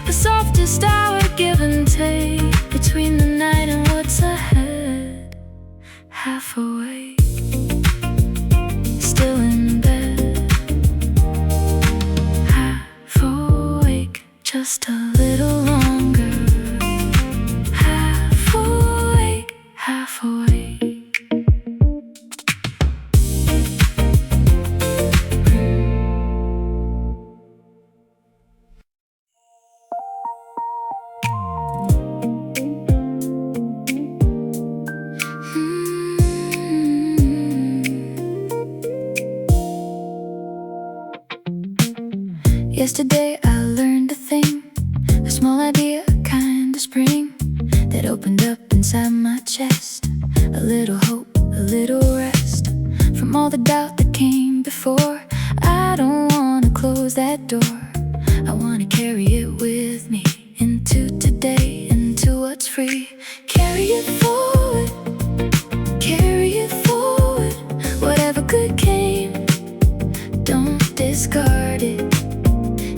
the softest hour give and take between the night and what's ahead. Half awake, still in bed. Half awake, just a little longer. Half awake, half awake. Yesterday I learned a thing, a small idea, a kind of spring that opened up inside my chest. A little hope, a little rest from all the doubt that came before. I don't wanna close that door, I wanna carry it with me into today, into what's free. Carry it forward, whatever good came, don't discard it.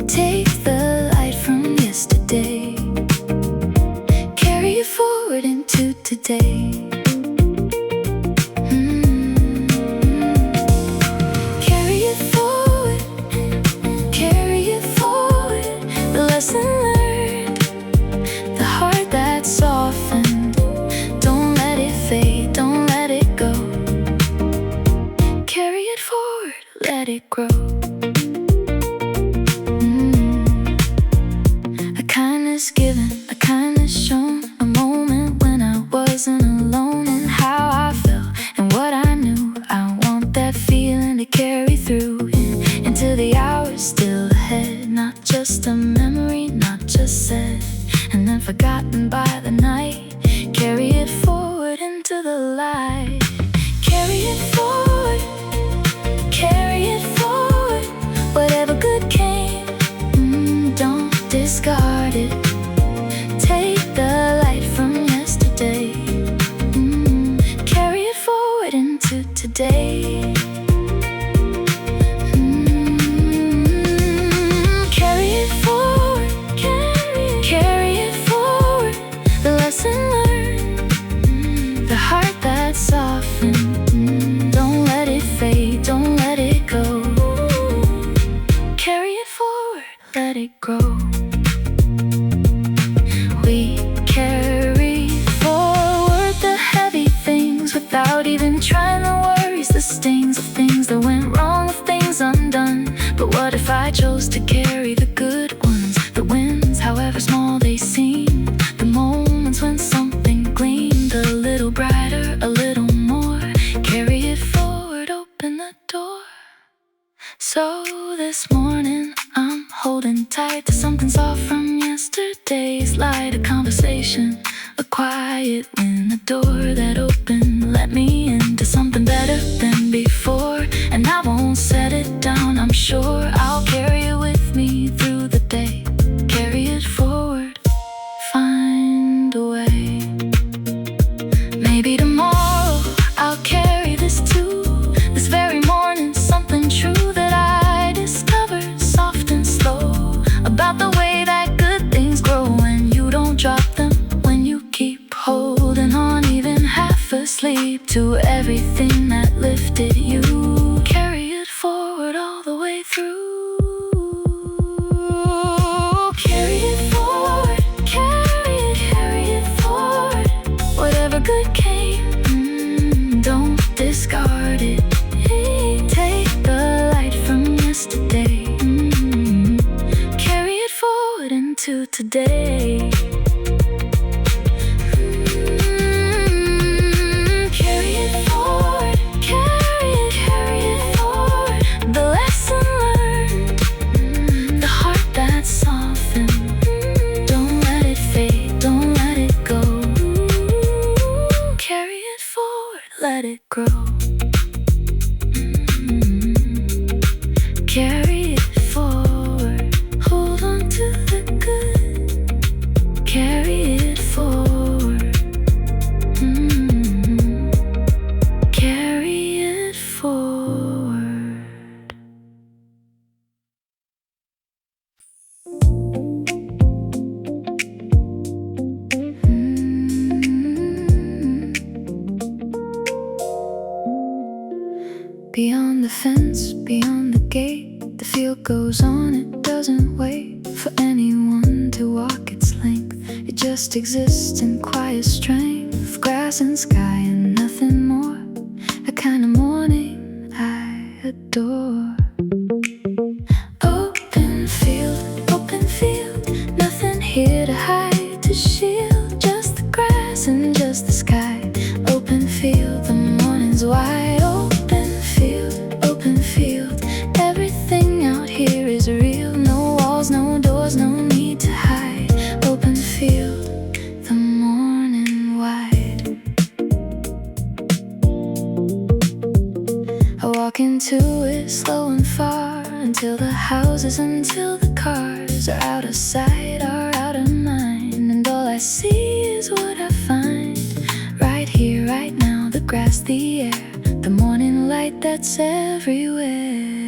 Take the light from yesterday, carry it forward into today. Carry it forward, the lesson learned, the heart that's softened. Don't let it fade, don't let it go. Carry it forward, let it grow. Given, a kindness shown, a moment when I wasn't alone, and how I felt and what I knew. I want that feeling to carry through into the hours still ahead. Not just a memory, not just said and then forgotten by the night. Carry it forward into the light. Carry it forward, whatever good came, don't discard it. Take the light from yesterday, carry it forward into today. Carry it forward, the lesson learned, the heart that's softened. Don't let it fade, don't let it go. Carry it forward, let it grow. We carry forward the heavy things without even trying the worries, the stings of things that went wrong, of things undone. But what if I chose to carry the good ones, the wins, however small they seem, the moments when something gleamed a little brighter, a little more. Carry it forward, open the door. So this morning I'm holding tight to something soft from yesterday's light. A conversation, a quiet wind, a door that opened, let me into something better than before. And I won't set it down, I'm sure I'll carry it with me through the day. Carry it forward, find a way. Maybe tomorrow I'll carry this too. This very morning, something true that I discovered, soft and slow, about the way that good things grow when you don't drop them, when you keep holding on even half asleep to everything that lifted you. Carry it forward all the way through. good came, don't discard it. Take the light from yesterday, carry it forward into today. Carry it forward, carry it forward. The lesson learned, the heart that's softened. Don't let it fade, don't let it go. Carry it forward, let it grow. Carry it forward, hold on to the good. Carry it forward, carry it forward. Beyond the fence, beyond the gate, the field goes on, it doesn't wait for anyone to walk its length. It just exists in quiet strength, grass and sky and nothing more. A kind of morning I adore. Open field, nothing here to hide, to shield. Just the grass and just the sky. Open field, the morning's wide open. Open field, everything out here is real. No walls, no doors, no need to hide. Open field, the morning wide. I walk into it slow and far, until the houses, until the cars are out of sight, are out of mind. And all I see is what I find, right here, right now. The grass, the air, the morning light that's everywhere.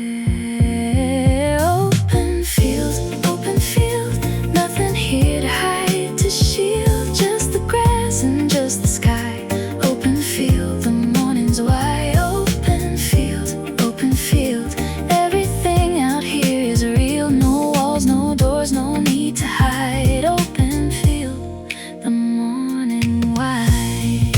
Open field, nothing here to hide, to shield. Just the grass and just the sky. Open field, the morning's wide. Open field, everything out here is real. No walls, no doors, no need to hide. Open field, the morning wide.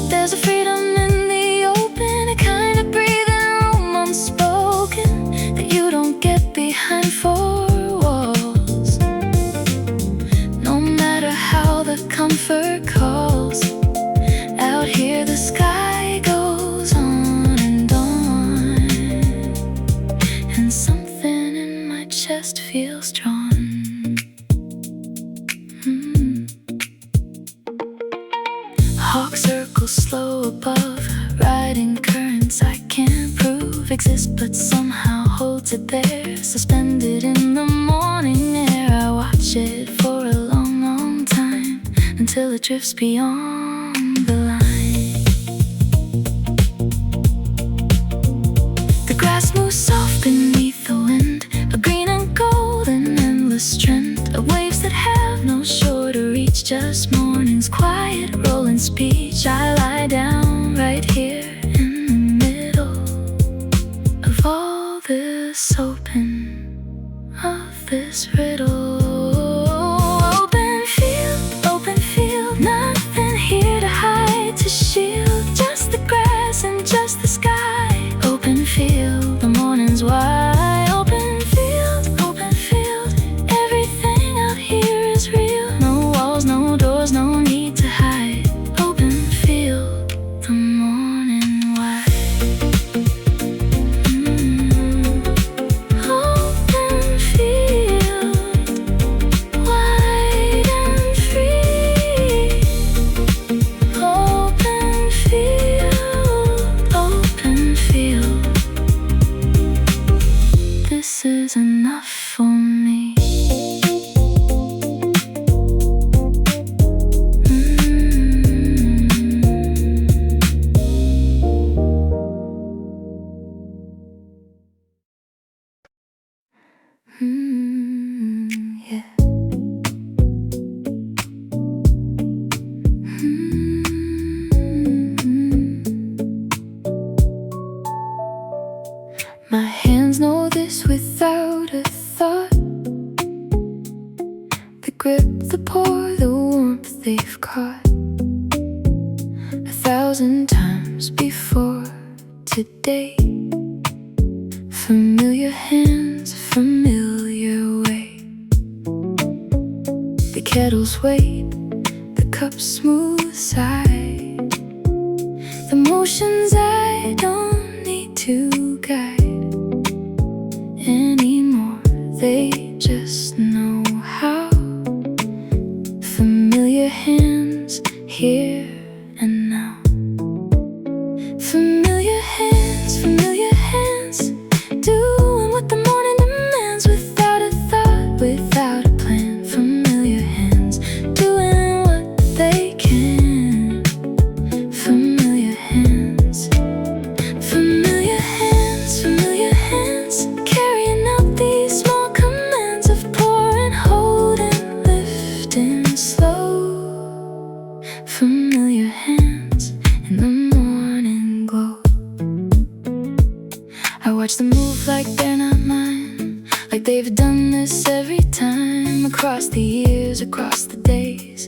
There's a freedom in the open, a kind of breathing room unspoken, that you don't get behind four walls. No matter how the comfort calls, out here the sky goes on, and something in my chest feels drawn. Hawk circles slow above, riding currents I can't prove exist, but somehow holds it there, suspended in the morning air. I watch it for a long, long time, until it drifts beyond the line. The grass moves soft beneath the wind, a green and gold and endless trend of waves that have no shore to reach. Just morning's quiet rolling speech. I lie down right here in the middle of all this, open, of this riddle. Open field, nothing here to hide, to shield. Just the grass and just the sky. Open field, the morning's wide. Open field, everything out here is real. No walls, no doors, no need to hide. Open field, the morning wide. Open field, wide and free. Open field, this is enough for me. Yeah. My hands know this without a thought. The grip, the pour, the warmth, they've caught 1,000 times before today. Familiar hands, familiar way. The kettle's weight, the cup's smooth side. The motions I don't need to guide anymore, they just know how. Familiar hands, here and now. Familiar hands, doing what the morning demands without a thought, without a plan. Familiar hands, doing what they can. Familiar hands, carrying out these small commands of pouring, holding, lifting slow. Familiar hands in the morning glow. I watch them move like they're not mine, like they've done this every time. Across the years, across the days,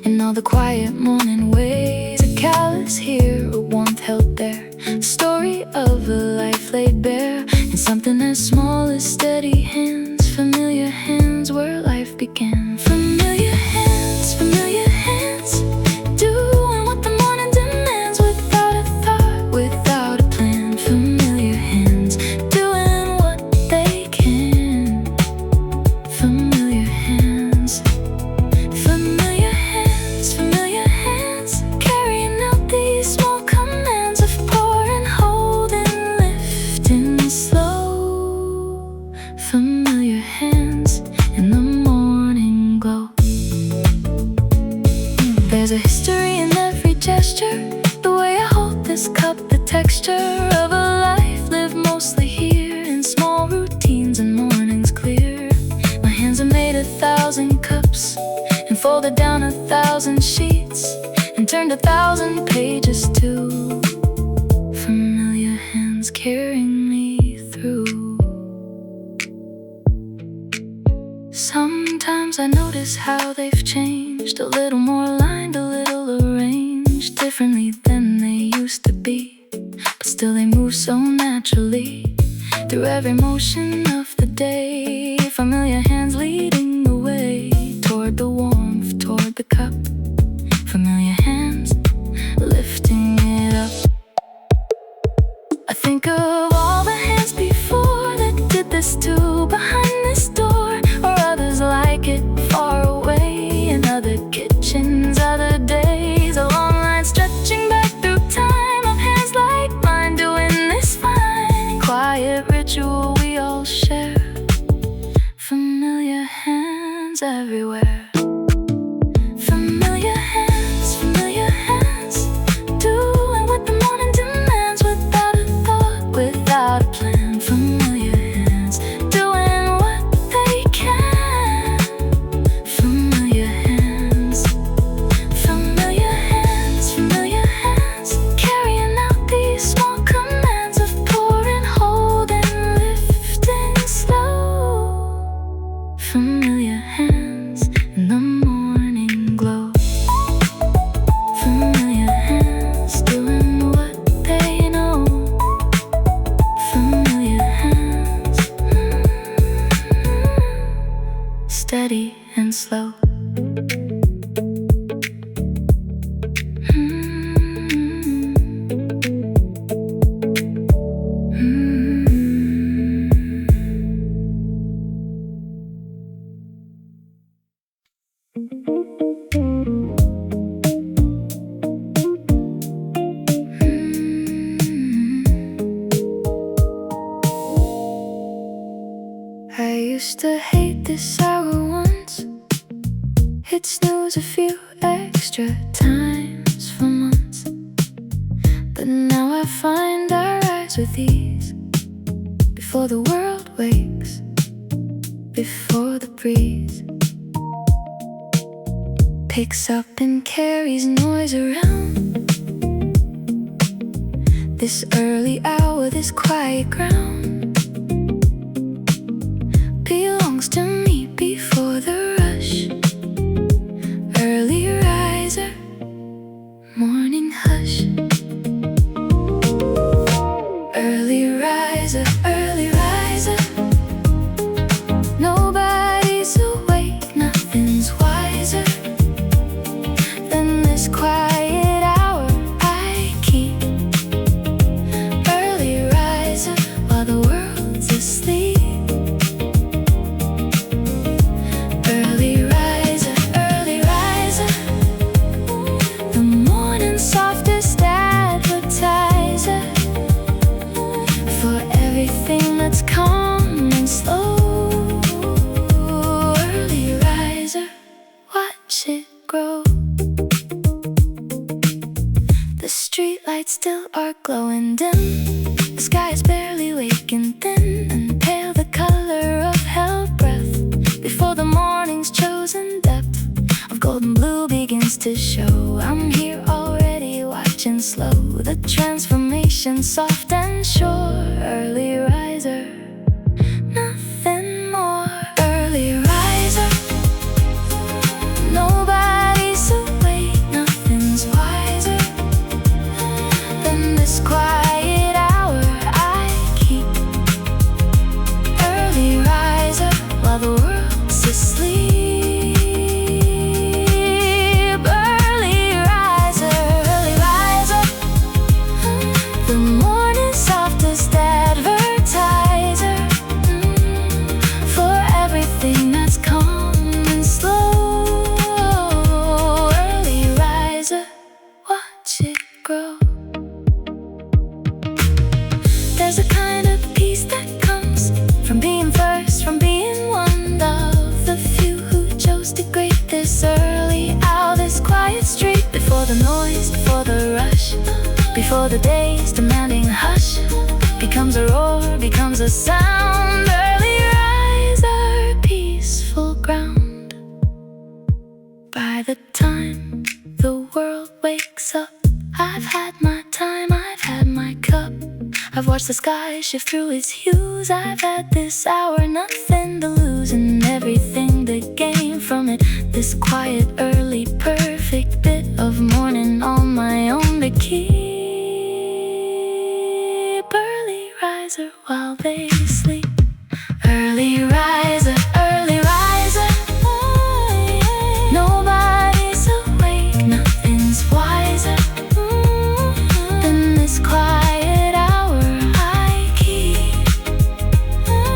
in all the quiet morning ways. A callus here, a warmth held there, the story of a life laid bare. And something as small as steady hands, familiar hands where life began. Familiar hands, doing what the morning demands without a thought, without a plan. Familiar hands, doing what they can. Familiar hands, carrying out these small commands of pouring, holding, lifting slow. Familiar hands in the morning glow. There's a history in every gesture, the way I hold this cup, the texture of a life lived mostly here in small routines and mornings clear. My hands are made 1,000 cups and folded down 1,000 sheets and turned 1,000 pages too. Familiar hands carrying me through. Sometimes I notice how they've changed, a little more lined, a little arranged differently than they used to be, but still they move so naturally through every motion of the day. Familiar hands leading the way toward the warmth, toward the cup. Familiar hands lifting it up. I think of all the hands before that did this too, behind this door, or others like it far away in other kitchens, other days. A long line stretching back through time of hands like mine doing this fine, quiet ritual we all share. Familiar hands everywhere. Familiar hands, doing what the morning demands without a thought, without a plan. Familiar hands, doing what they can. Familiar hands, carrying out these small commands of pouring, holding, lifting slow. Familiar hands in the morning glow. Familiar hands doing what they know. Familiar hands, steady and slow. I used to hate this hour once, hit snooze a few extra times for months, but now I find I rise with ease before the world wakes, before the breeze picks up and carries noise around. This early hour, this quiet ground belongs to me before the rush. Early lights still are glowing dim. The sky is barely waking thin and pale, the color of held breath, before the morning's chosen depth of golden blue begins to show. I'm here already, watching slow the transformation, soft and sure. Early riser, nothing more. Early riser, nobody's awake, nothing's wiser than this quiet hour I keep. Early riser while the world's asleep. Early riser, the morning's softest advertiser for everything that's calm and slow. Early riser, watch it grow. There's a kind of peace that comes from being first, from being one of the few who chose to greet this early hour, this quiet street, before the noise, before the rush, before the day's demanding hush becomes a roar, becomes a sound. Early riser, peaceful ground. By the time the world wakes up, I've had my time, I've had my cup. I've watched the sky shift through its hues. I've had this hour, nothing to lose, and everything to gain from it. This quiet, early, perfect bit of morning on my own to keep. Early riser while they sleep. Early riser, nobody's awake, nothing's wiser than this quiet hour I keep.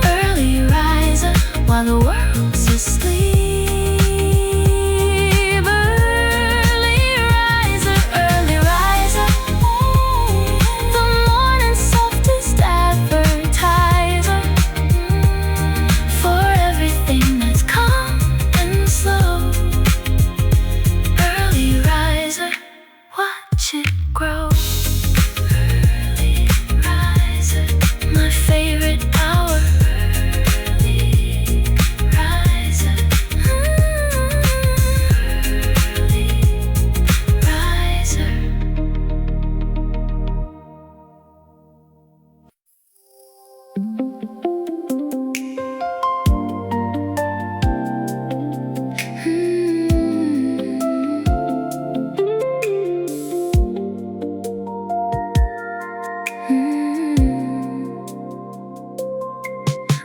Early riser while the world's asleep. Early riser, the morning's softest advertiser for everything that's calm and slow. Early riser, watch it grow. Early riser, my favorite hour. Early riser, early riser.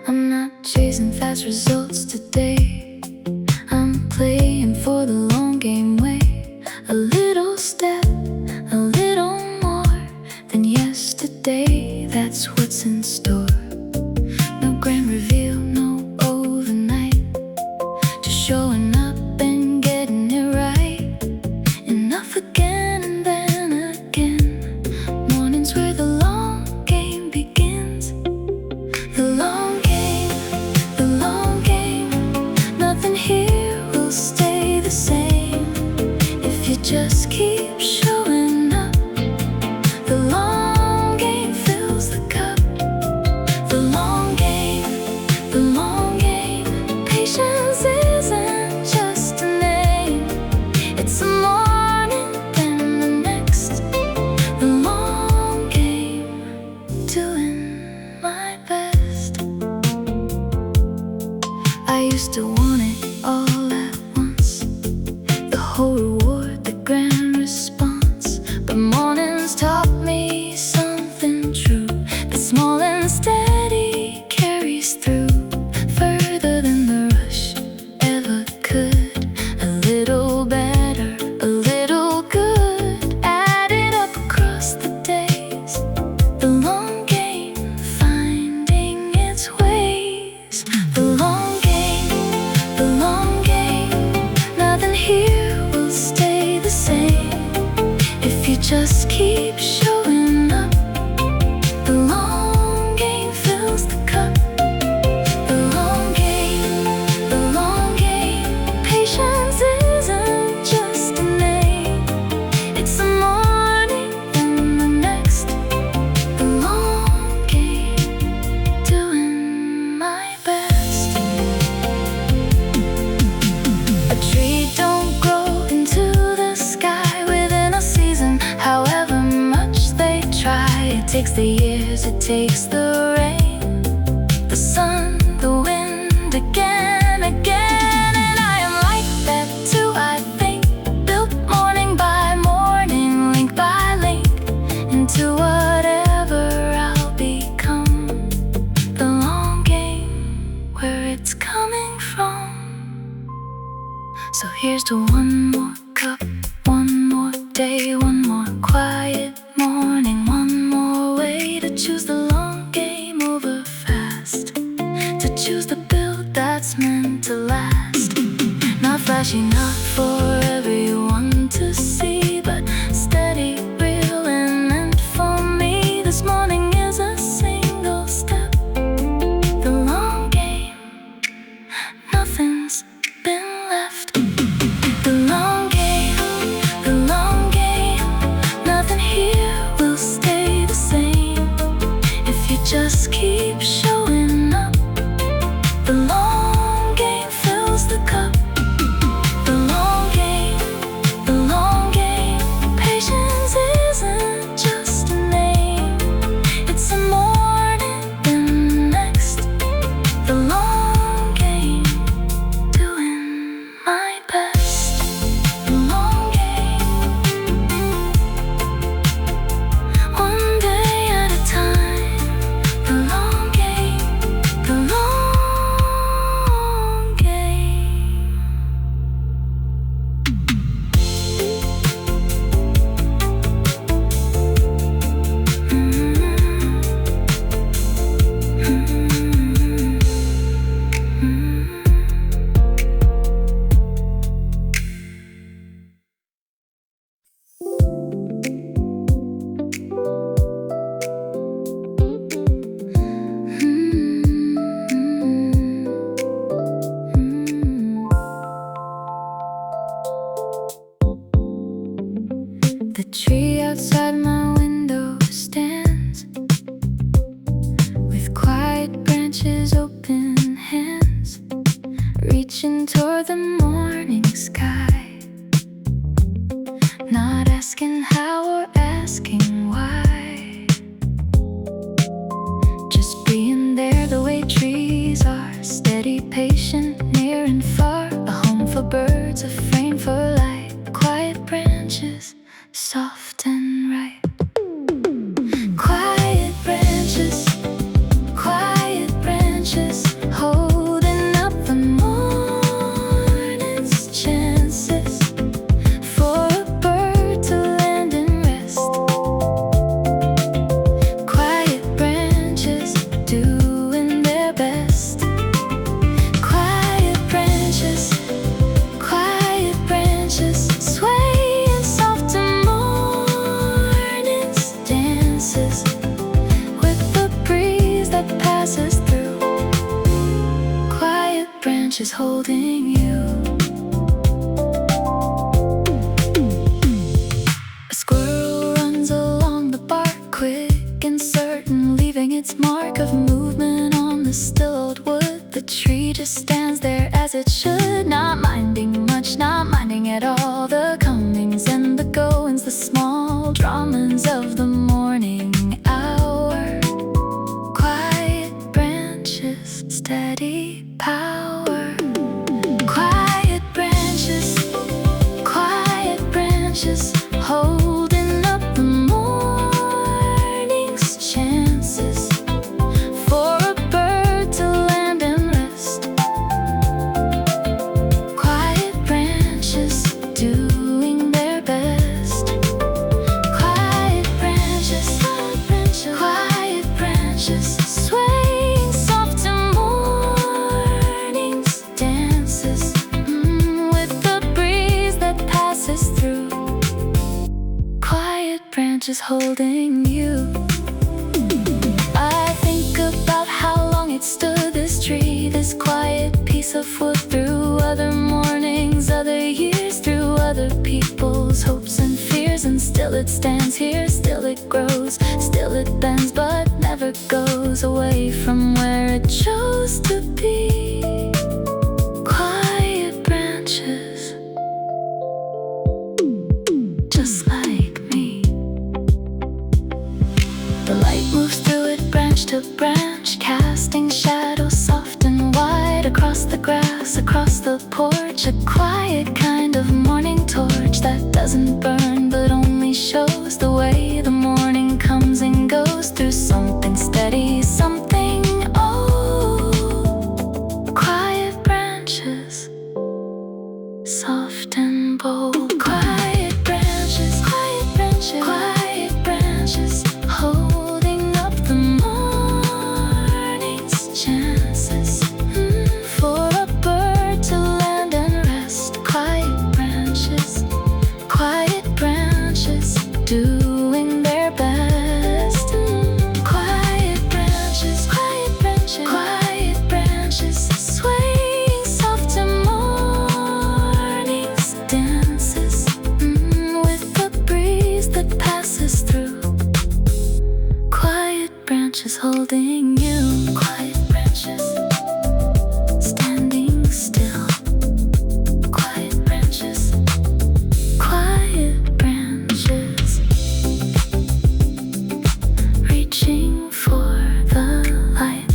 I'm not chasing fast results today. I'm playing for the long game way. A little step, a little more than yesterday. That's what's in store. No grand reveal, no overnight. Just showing up and getting it right. Enough again and then again. Mornings where the long game begins. The long game, the long game. Nothing here will stay the same if you just keep showing up. The long game fills the cup. The long game, the long game. Patience isn't just a name, it's a morning then the next. The long game, doing my best. I used to want it all at once, the whole reward, the grand response. But mornings taught me something true, that small and steady carries through further than the rush ever could. A little better, a little good, added up across the days. The long game, finding its ways. The long game, the long game. Nothing here will stay the same if you just keep showing up. The long game fills the cup. The long game, the long game. Patience isn't just a name, it's a morning and the takes the years, it takes the rain, the sun, the wind, again, again. And I am like that too, I think, built morning by morning, link by link, into whatever I'll become. The long game, where it's coming from. So here's to one more cup, one more day, one more quiet morning, one more way to choose the long game over fast, to choose the build that's meant to last. Not flashy, not for everyone to see, but steady, real, and meant for me. This morning is a single step. The long game, nothing's been left. The long game, the long game, nothing here will stay the same if you just keep showing up. The long game fills the cup. The long game, patience isn't just a name, it's a morning, then next. The long game, doing my best. The long game, one day at a time. The long game, the long game. The tree outside my window stands with quiet branches, open hands, reaching toward the morning sky, not asking how or asking why, just being there the way trees are, steady, patient, near and far, a home for birds, a frame for light, quiet branches, soft and right. Quiet branches, holding up the morning's chances for a bird to land and rest. Quiet branches, doing their best. Quiet branches, swaying soft to morning's dances with the breeze that passes through. Quiet branches holding you. A squirrel runs along the bark, quick and certain, leaving its mark of movement on the still old wood. The tree just stands there as it should, not minding much, not minding at all the comings and the goings, the small dramas of the morning hour. Quiet branches, steady power. Quiet branches, holding up the morning's chances for a bird to land and rest. Quiet branches, doing their best. Quiet branches, swaying soft to morning's dances with the breeze that passes through. Quiet branches holding you. I think about how long it stood, this tree, this quiet piece of wood, through other mornings, other years, through other people's hopes and fears, and still it stands here, still it grows, still it bends, but never goes away from where it chose to be. Quiet branches, just like me. The light across the porch, a quiet kind of morning torch that doesn't burn but only shows the way the morning comes and goes through something steady, something old. Quiet branches, soft and bold. Quiet branches, quiet branches, quiet branches, holding up the morning's chances for a bird to land and rest. Quiet branches, doing their best. Quiet branches, quiet branches, swaying soft to morning's dances with the breeze that passes through. Quiet branches holding you. Quiet branches standing still. Quiet branches, quiet branches, reaching for the light.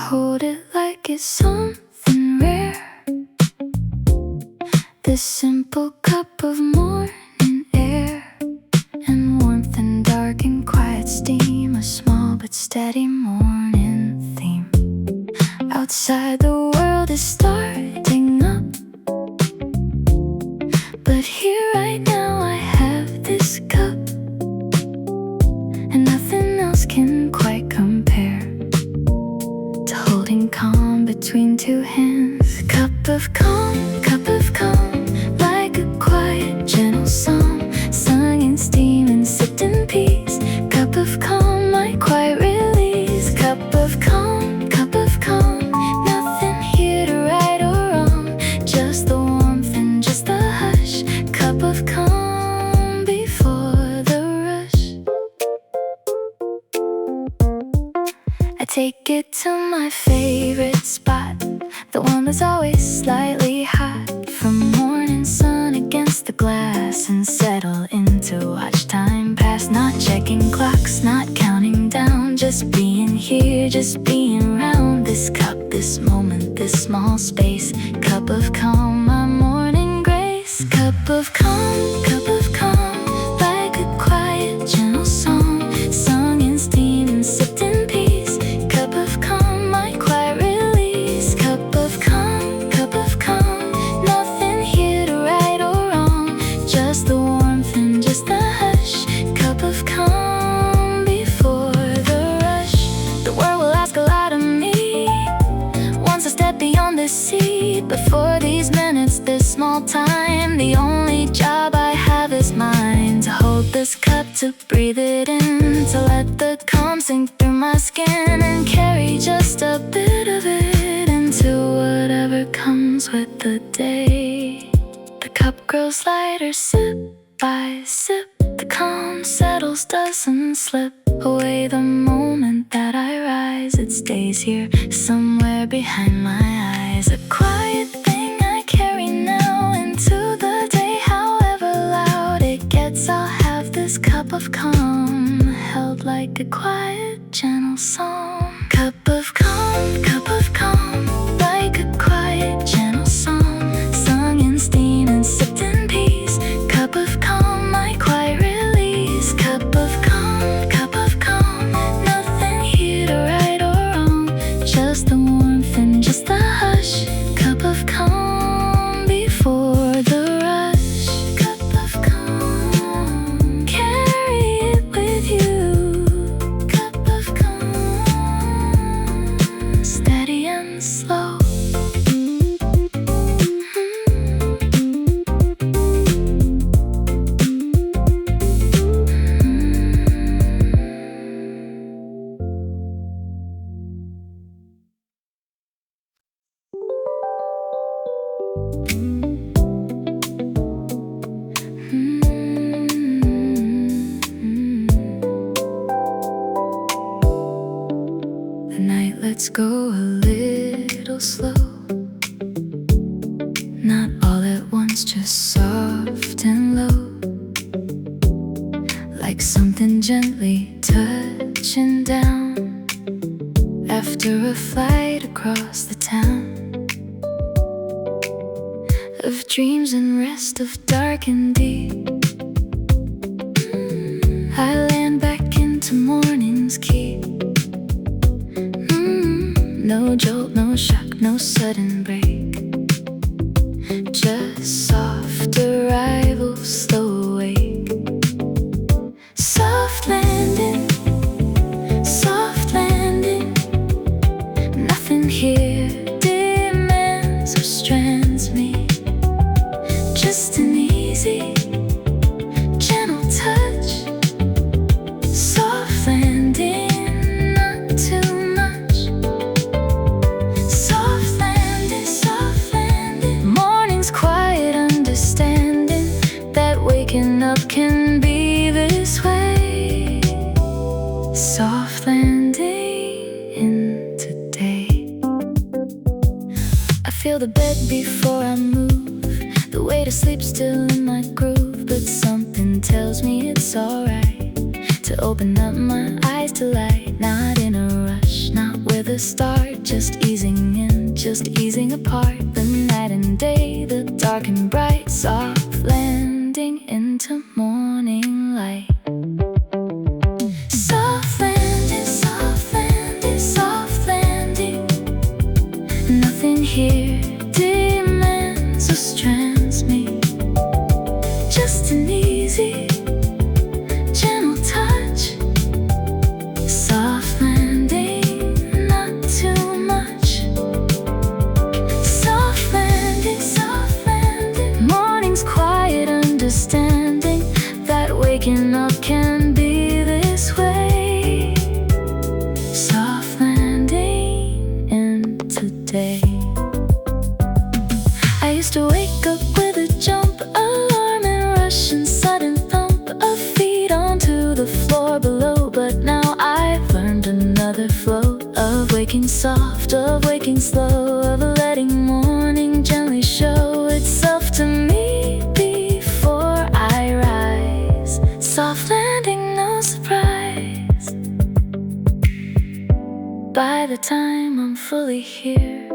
Hold it like it's something rare. This simple cup of morning air, and warmth and dark and quiet steam, a small but steady morning theme. Outside the world is starting up, but here right now I have this cup, and nothing else can quite compare to holding calm between two hands. Cup of calm, like a quiet gentle song, sung in steam and sipped in peace. Cup of calm, my quiet release. Cup of calm, nothing here to right or wrong, just the warmth and just the hush. Cup of calm before the rush. I take it to my favorite spot, the one that's always slightly hot. From morning sun against the glass, and settle in to watch time pass. Not checking clocks, not counting down, just being here, just being around this cup, this moment, this small space. Cup of calm, my morning grace. Cup of calm, like a quiet gentle song, sung in steam and sipped in peace. Cup of calm, my quiet release. Cup of calm, nothing here to right or wrong, just the warmth and just the hush. Cup of calm before the rush. The world will ask a lot of me once I step beyond the seat, but for these minutes, this small time, the only job I have is mine. To hold this cup, to breathe it in, to let the calm sink through my skin, and carry just a bit of it into whatever comes with the day. The cup grows lighter, sip by sip. The calm settles, doesn't slip away the moment that I rise. It stays here, somewhere behind my eyes. A quiet thing I carry now into the day. However loud it gets, I'll have this cup of calm, held like a quiet, gentle song. Cup of calm, like a quiet, gentle song, sung in steam and sipped in peace. Cup of calm, my quiet release. Cup of calm, nothing here to right or wrong, just the warmth and just the hush. Cup of calm before the rush. Cup of calm, carry it with you. Cup of calm, steady and slow. let's go a little slow. Not all at once, just soft and low, like something gently touching down after a flight across the town of dreams and rest, of dark and deep. I land back into morning's key. No jolt, no shock, no sudden break, just soft arrival, slow awake. Soft landing, nothing here demands or strands me. Just an easy, gentle touch. Soft landing, not too much. Soft landing. Morning's quiet understanding that waking up can be this way. Soft landing in today. I feel the bed before I move, the way to sleep still in my groove, but something tells me it's alright to open up my eyes to light. Not in a rush, not with a start, just easing in, just easing apart. The night and day, the dark and bright, soft landing into morning light. Soft landing, soft landing. Nothing here demands or strands me. Just an easy, gentle touch. Soft landing, not too much. Soft landing. Morning's quiet understanding that waking up can be this way. Soft landing in today. I used to wake up with a jump, alarm and rush and sudden thump of feet onto the floor below. But now I've learned another flow of waking soft, of waking slow, of letting morning gently show itself to me before I rise. Soft landing, no surprise. By the time I'm fully here,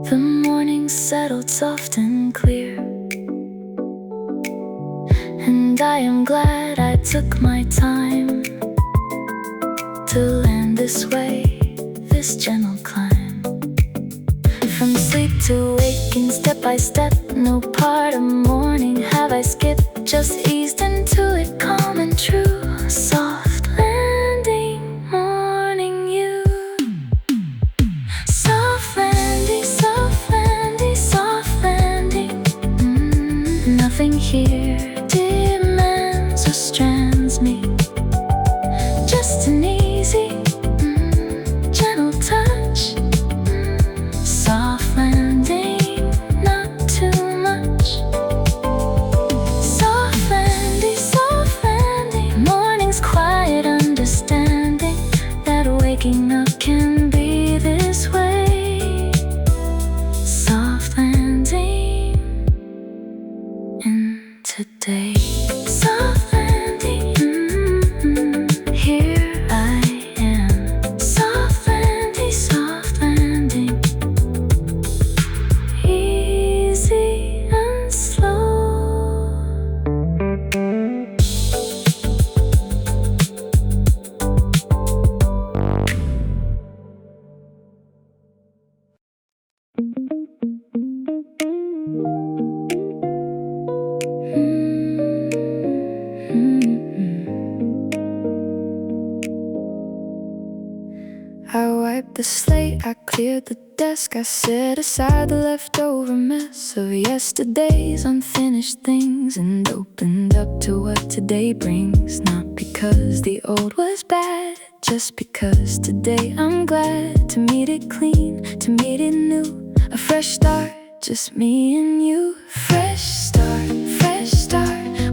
the morning's settled soft and clear, and I am glad I took my time to land this way, this gentle climb. From sleep to waking, step by step, no part of morning have I skipped, just eased into it, calm and true. Soft landing, morning you. Soft landing, soft landing. Nothing here demands or strands me. Just an easy, gentle touch. Soft landing, not too much. Soft landing. Morning's quiet understanding that waking up can be this way. Soft landing in today. Soft landing, here I am. Soft landing, easy and slow. I wiped the slate, I cleared the desk, I set aside the leftover mess of yesterday's unfinished things, and opened up to what today brings. Not because the old was bad, just because today I'm glad to meet it clean, to meet it new. A fresh start, just me and you. Fresh start,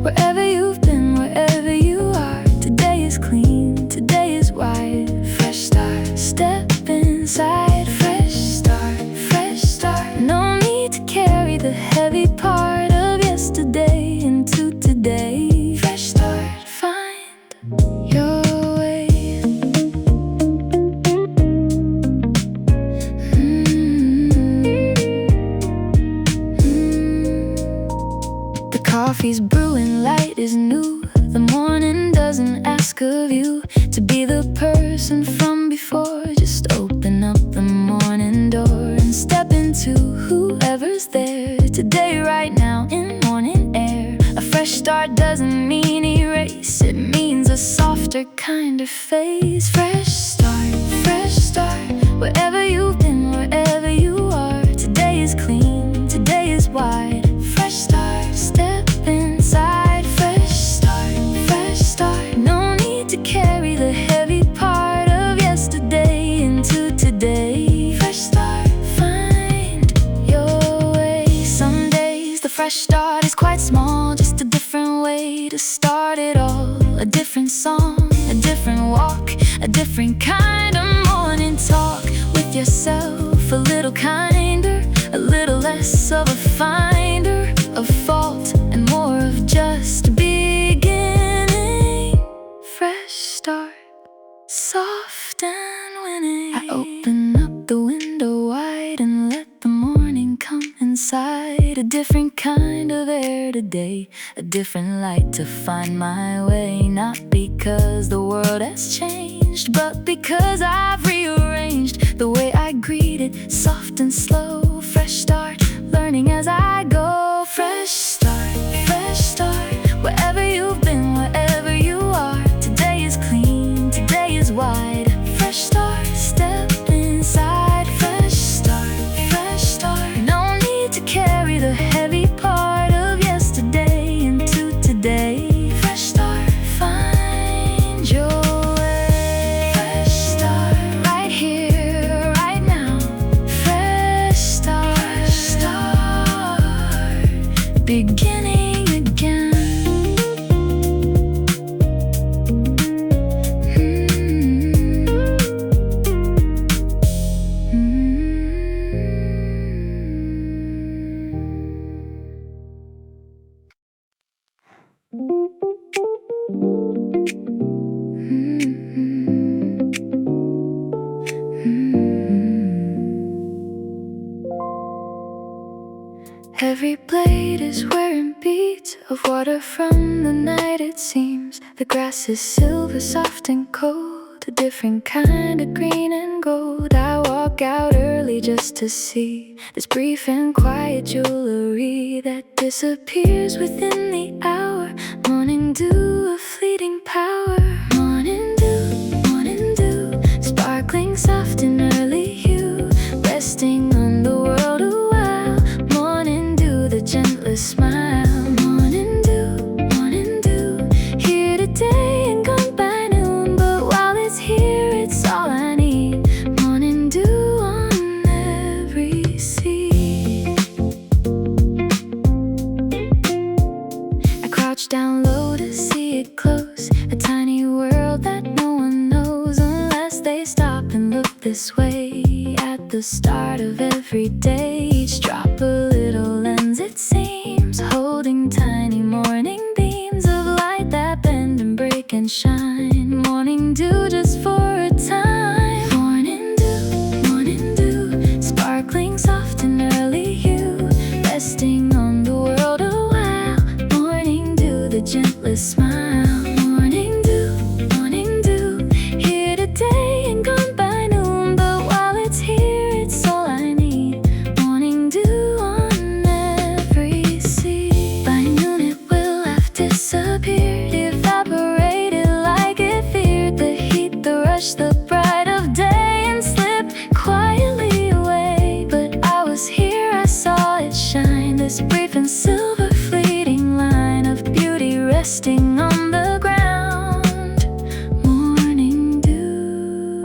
wherever you've been, wherever you are. Today is clean, today is wide. Fresh start. light is new. The morning doesn't ask of you to be the person from before. Just open up the morning door and step into whoever's there today, right now, in morning air. A fresh start doesn't mean erase, it means a softer kind of phase. Fresh start, wherever you've been, wherever you are. Today is clean, today is wide. Fresh start, step inside. Fresh start, no need to carry the heavy part of yesterday into today. Fresh start, find your way. Some days the fresh start is quite small, just a different way to start it all. A different song, a different walk, a different kind of morning talk with yourself. A little kinder, a little less of a finder of fault, and more of just beginning. Fresh start, soft and winning. I open up the window wide and let the morning come inside. A different kind of air today, a different light to find my way. Not because the world has changed, but because I've rearranged the way I greet it, soft and slow. Fresh start, learning as I go. Fresh start, wherever you've been, wherever you are. Today is clean, today is wide. Fresh start, step inside. Fresh start, no need to carry the heavy part of yesterday into today. Fresh start, find your way. Fresh start, right here, right now. Fresh start, beginning again. Every blade is wearing beads of water from the night, it seems. The grass is silver, soft and cold, a different kind of green and gold. I walk out early just to see this brief and quiet jewelry that disappears within the hour. Morning dew, a fleeting power. Morning dew, sparkling soft in early hue, resting on the world a while. Morning dew, the gentlest smile. Morning dew, here today and gone by noon, but while it's here, it's all I need. Morning dew on every seed. I crouch down low to see it close, a tiny world that no one knows unless they stop and look this way. At the start of every day, each drop a little lens, it seems, holding tiny morning beams of light that bend and break and shine. Morning dew just for a time. Morning dew, sparkling soft in early hue, resting on the world a while. Morning dew, the gentlest smile. Morning dew, here today and gone by noon, but while it's here, it's all I need. Morning dew on every seed. By noon it will have disappeared, evaporated like it feared the heat, the rush, the bright of day, and slipped quietly away. But I was here, I saw it shine, this brief and silver fleeting line of beauty resting on the ground. Morning dew,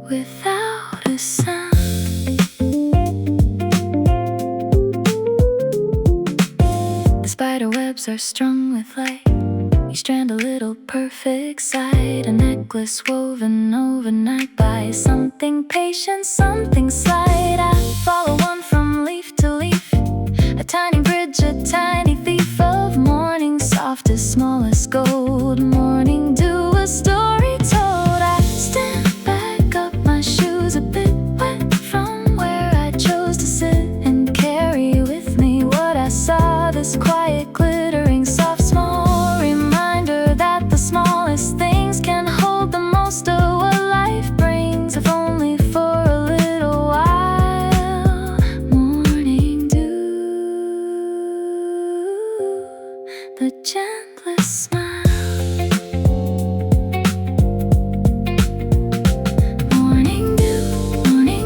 without a sound. The spider webs are strung with light, each strand a little perfect sight, a necklace woven overnight by something patient, something slight. I follow one from leaf to leaf, a tiny bridge, a tiny thief of morning, softest, smallest gold. Morning dew, a story told. I stand back up, my shoes a bit wet from where I chose to sit, and carry with me what I saw, this quiet quiet, glittering, soft, small reminder that the smallest things can hold the most of what life brings, if only for a little while. Morning dew, the gentlest smile. Morning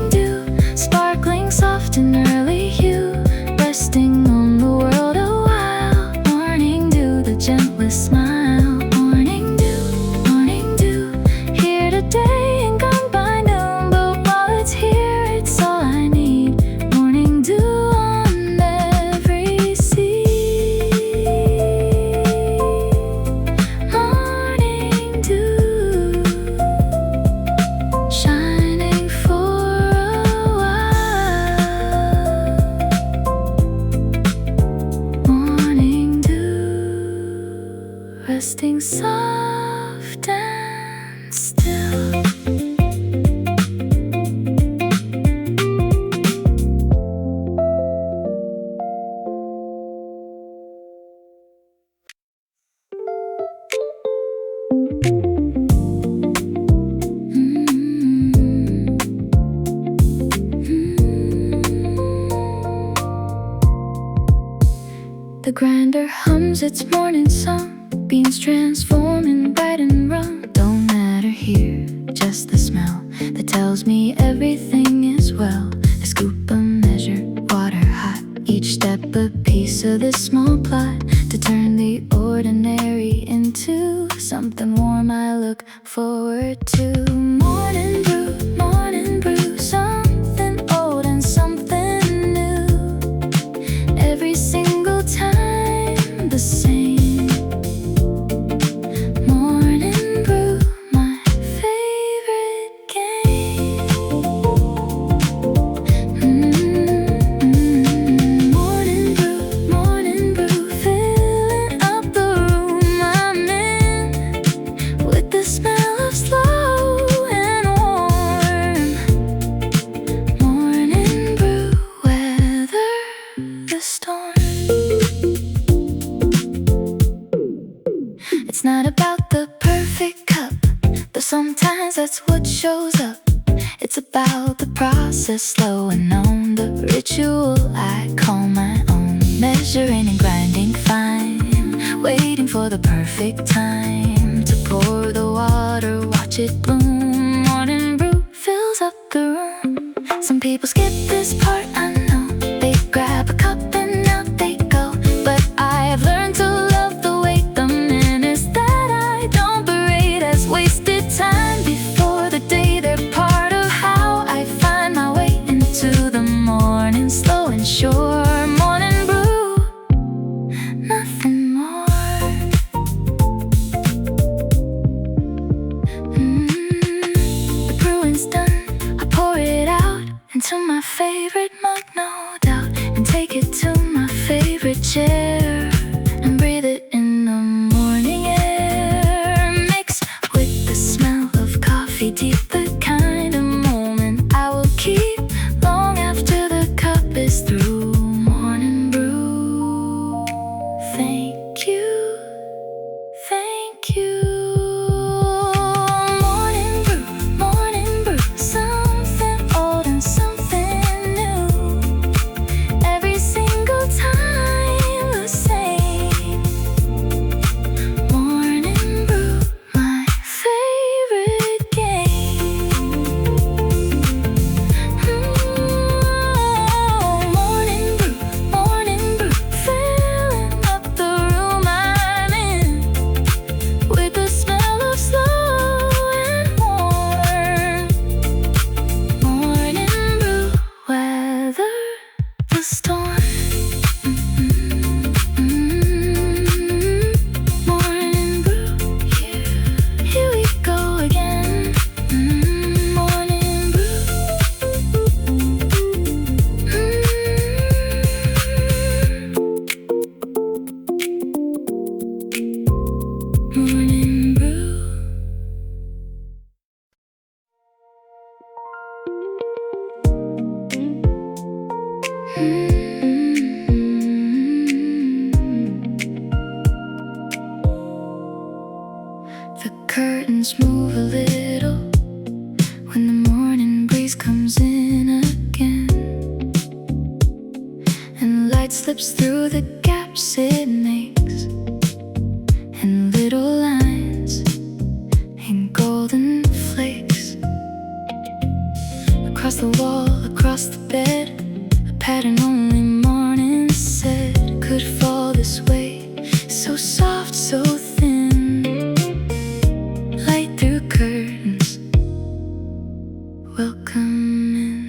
dew, sparkling soft and early hue, resting on the world a while. Morning dew, the gentlest smile. Morning dew, here today and gone by noon, but while it's here, it's all I need. Morning dew on every seed. Morning dew, shining for a while. Morning dew, resting soft and still. The grinder hums its morning song, beans transforming bright and wrong. Don't matter here, just the smell that tells me everything is well. A scoop, a measure, water hot, each step a piece of this small plot to turn the ordinary into something warm I look forward to. Morning brew, something old and something new. Every single time the same. Morning brew, my favorite game. Morning brew, filling up the room I'm in with the smell of slow and warm. Morning brew, weather the storm. It's not about the perfect cup, though sometimes that's what shows up. It's about the process, slowing on the ritual I call my own. Measuring and grinding fine, waiting for the perfect time to pour the water, watch it bloom. Morning brew fills up the room. Some people skip this part, I know. They grab a cup and out they go. But I have learned to love the wait, the minutes that I don't berate as wasted time before the day. They're part of how I find my way into the morning, slow and sure. Morning brew, nothing more. The brewing's done, I pour it out into my favorite mug, no doubt, and take it to my favorite chair and breathe it in the morning air. Mix with the smell of coffee, deep, the kind of moment I will keep long after the cup is through. Morning brew, thank you, thank you. Morning brew, something old and something new. Every single time the same. Morning brew, my favorite game. Morning brew, filling up the room I'm in with the smell of slow and warm. Morning brew, weather the storm. Morning brew, here we go again. Morning brew. Morning brew. curtains move a little when the morning breeze comes in again, and light slips through the gaps it makes, and little lines and golden flakes across the wall, across the bed, a pattern only morning said could fall this way, so soft, so thin. Light through curtains, welcome in.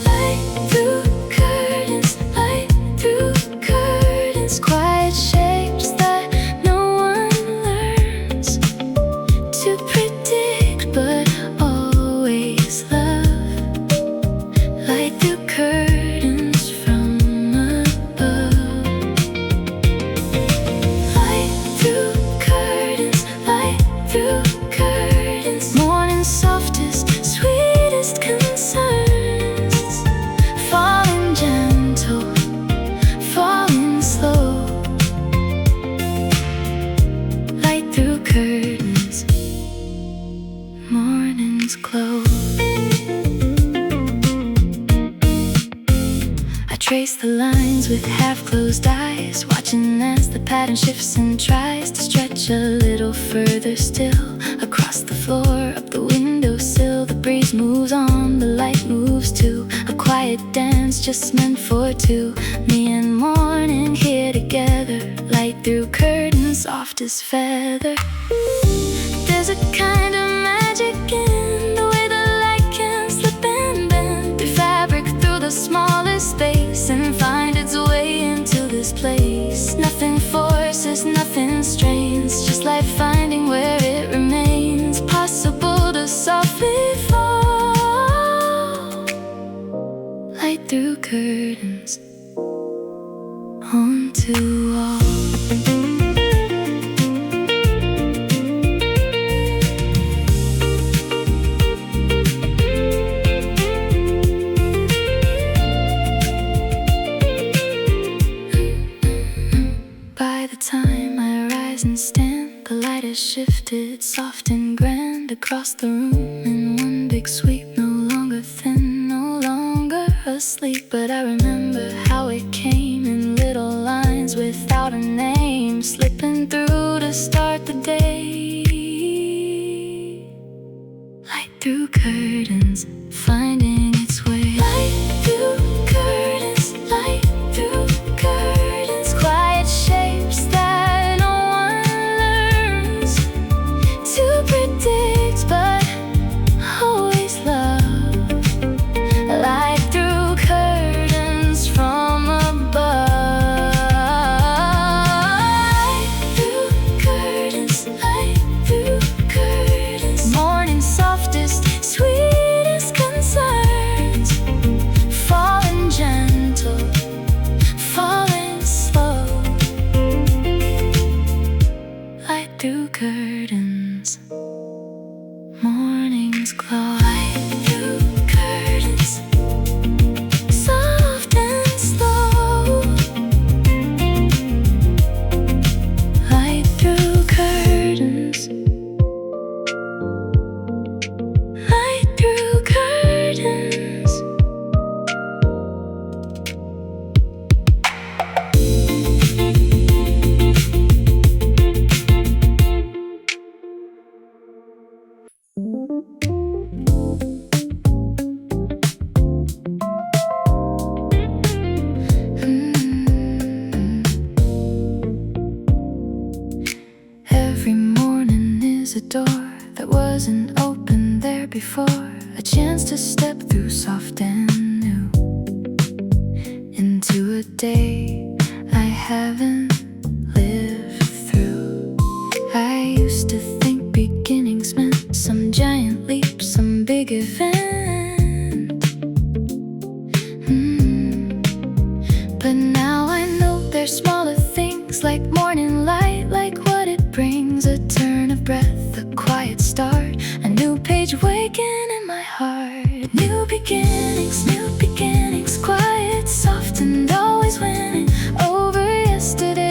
Light through curtains, light through curtains, quiet shapes that no one learns to predict but always love. Light through curtains from above. Light through curtains, light through curtains, morning's softest, sweetest concerns, falling gentle, falling slow. Light through curtains, morning's glow. I trace the lines with half-closed eyes, watching as the pattern shifts and tries to stretch a little further still. Across the floor, up the windowsill, the breeze moves on, the light moves too. A quiet dance just meant for two, me and morning here together. Light through curtains, soft as feather. There's a kind of magic in the way the light can slip and bend through fabric, through the smallest space, and find its way into this place. Nothing forces, nothing strains, just life finding where it remains possible to softly fall. Light through curtains onto all. By the time I rise and stand, the light has shifted, soft and grand, across the room in one big sweep. No longer thin, no longer asleep, but I remember how it came in little lines without a name, slipping through to start the day. Light through curtains, finding its way. Light through curtains, light through curtains, quiet shapes that no one learns to predict but always love. Light through curtains from above. Light through curtains, light through curtains, morning's softest, sweetest concerns, falling gentle, falling slow. Light through curtains, morning's glow. Light through curtains, soft and slow. Light through curtains, light through curtains. Every morning is a door that wasn't open there before, a chance to step through soft and new into a day I haven't lived through. I used to think beginnings meant some giant leap, some big event. But now I know there's smaller things, like morning light, like what it brings, a turn of breath, a quiet start, a new page waking in my heart. New beginnings, quiet, soft, and always winning over yesterday.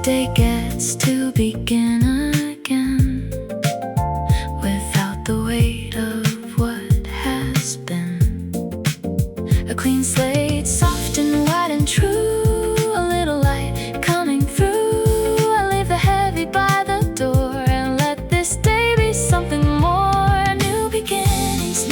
day gets to begin again without the weight of what has been. A clean slate, soft and white and true, a little light coming through. I leave the heavy by the door and let this day be something more. New beginnings,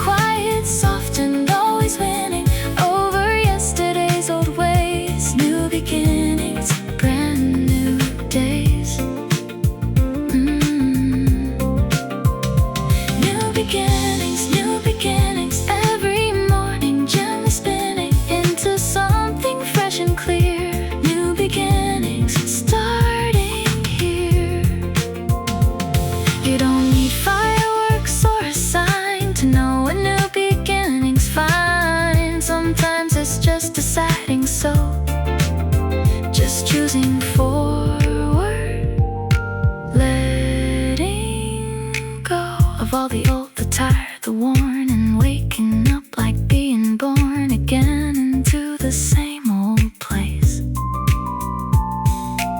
quiet, soft and always winning over yesterday's old ways. New beginnings, brand new days. New beginnings, every morning gently spinning into something fresh and clear. New beginnings, starting here. You don't need fireworks or a sign to know a new beginning's fine. Sometimes it's just deciding so, just choosing forward, letting go of all the old, the tired, the worn, and waking up like being born again into the same old place,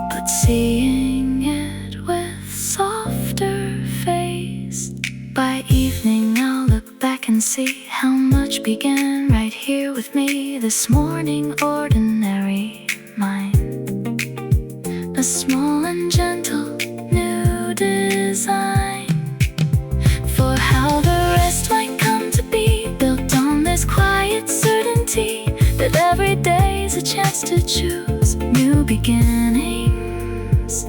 but seeing it with softer face. By evening I'll look back and see how much began right here with me this morning. Ordinary mind, a small and gentle new design for how the rest might come to be, built on this quiet certainty that every day's a chance to choose new beginnings,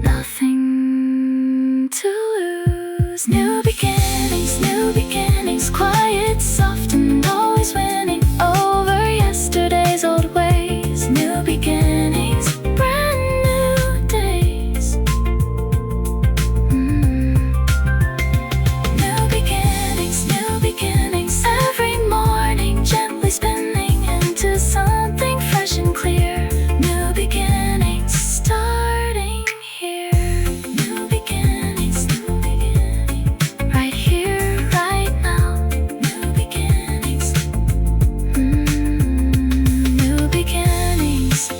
nothing to lose. New beginnings, quiet, soft and always winning over yesterday's old ways. New beginnings, brand new days. New beginnings, every morning gently spinning into something fresh and clear. New beginnings, starting here. New beginnings, right here, right now. New beginnings, new beginnings.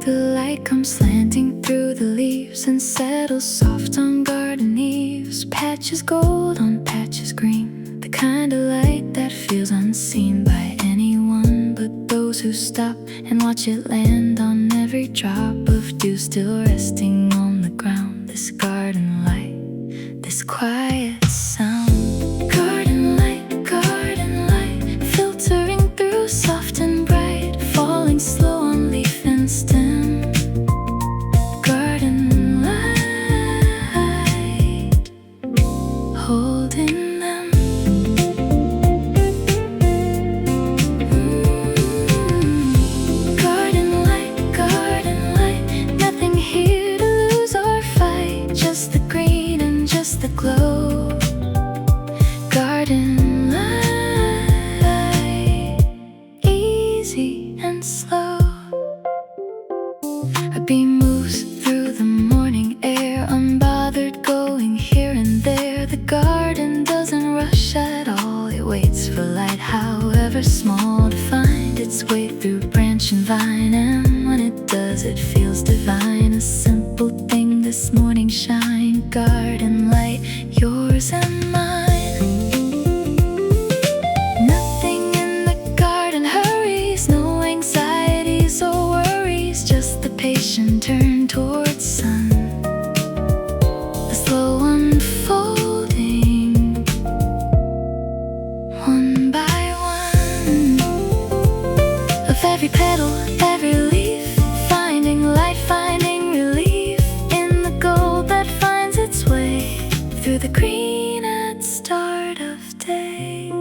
The light comes slanting through the leaves and settles soft on garden eaves. Patches gold on patches green, the kind of light that feels unseen by anyone but those who stop and watch it land on every drop of dew still resting on the ground. This garden light, this quiet sound. Garden light, filtering through soft and bright, falling slow on leaf and stem. Garden light, holding them. Garden light, nothing here to lose or fight, just the green and just the glow. Garden light, easy and slow. A beam moves through the morning air, unbothered, going here and there. The garden doesn't rush at all, it waits for light, however small, to find its way through branch and vine. And when it does, it feels divine, a simple thing this morning shine. Garden light, yours and mine. Nothing in the garden hurries, no anxieties or worries, just the patient turn towards sun, the slow unfolding, one by one, of every petal, every leaf, finding light, finding relief in the gold that finds its way through the green at start of day.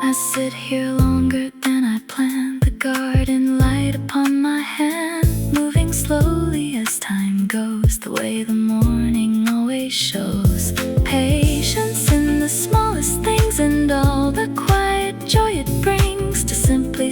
I sit here longer than I planned, the garden light upon my hand, moving slowly as time goes, the way the morning always shows. Patience in the smallest things and all the quiet joy it brings to simply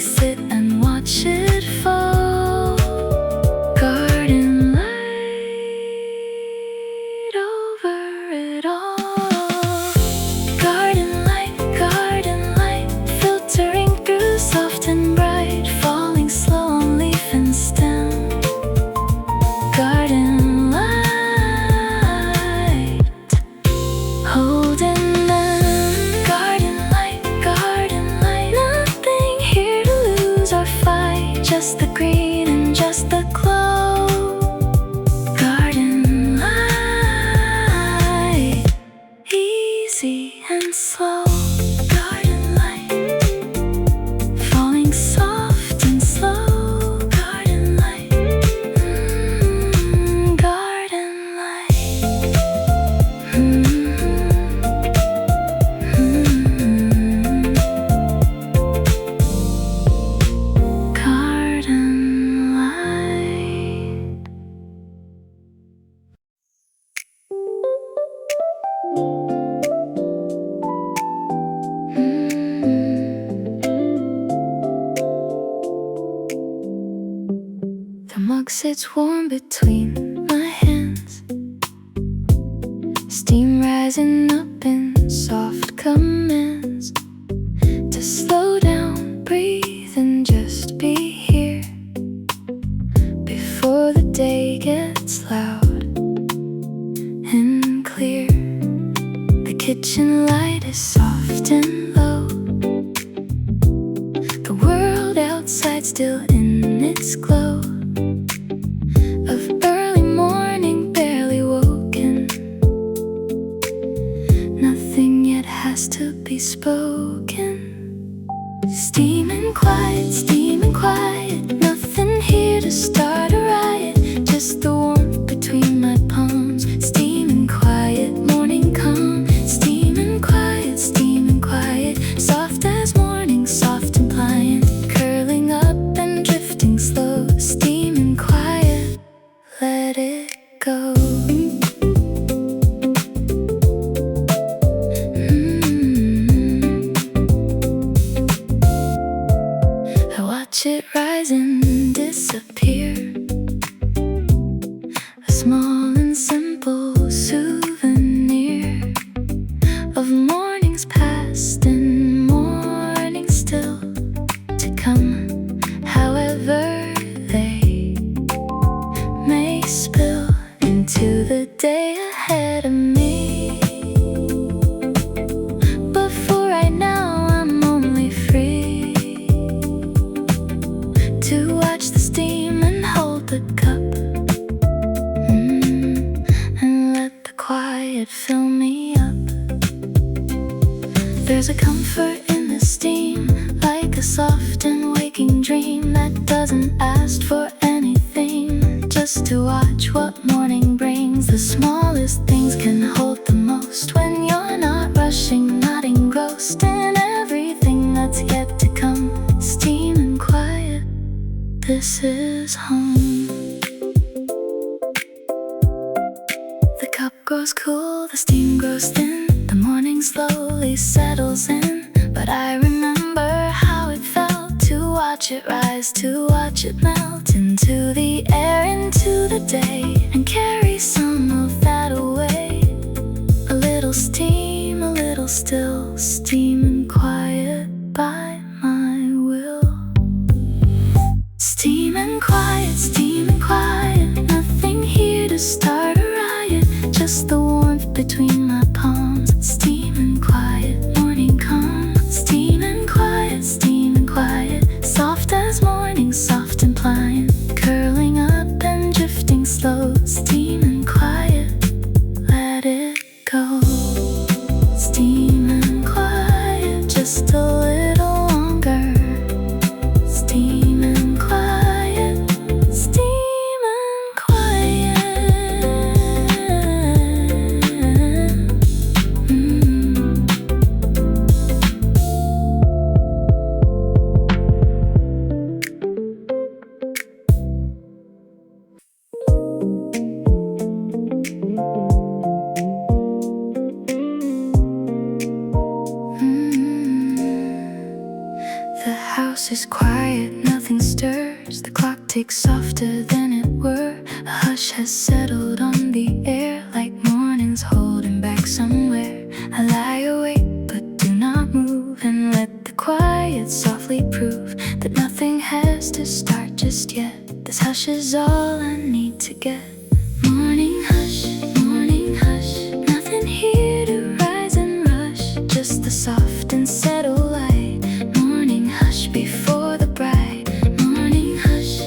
mug sits warm between my hands, steam rising up in soft commands to slow down, breathe and just be here before the day gets loud and clear. The kitchen light is soft and low, the world outside still in its glow of early morning, barely woken. Nothing yet has to be spoken. Steaming quiet, nothing here to start a riot, just the warmth between my palms. Steaming quiet, morning calm. Steaming quiet, soft as morning, soft and pliant, curling up and drifting slow. Steaming quiet, let it go. I watch it rise and disappear, a small and simple souvenir of mornings past and mornings still to come, however they may spill into the day ahead of me. But for right now I'm only free to watch the steam and hold the cup, and let the quiet fill me up. There's a comfort in the steam, like a soft and waking dream that doesn't ask for anything, just to watch what morning brings. The smallest things can hold the most when you're not rushing, not engrossed in everything that's yet to come. Steam and quiet, this is home. The cup grows cool, the steam grows thin, the morning slowly settles in. But I remember how it felt to watch it rise, to watch it melt into the air, into the day, and carry some of that away. A little steam, a little still, steam and quiet by my will. Steam and quiet, nothing here to start a riot, just the warmth between my palms. Steam and quiet, morning calm. Steam and quiet, soft as morning, soft and pliant, curling up and drifting slow. Steam and quiet, let it go. Steam and quiet, just a little longer. Steam and quiet, steam and quiet. The house is quiet, nothing stirs. The clock ticks softer than it were. A hush has settled on the air, like morning's holding back somewhere. I lie awake but do not move, and let the quiet softly prove that nothing has to start just yet. This hush is all I need to get. Morning hush, nothing here to rise and rush, just the soft and settled light. Morning hush before the bright. Morning hush,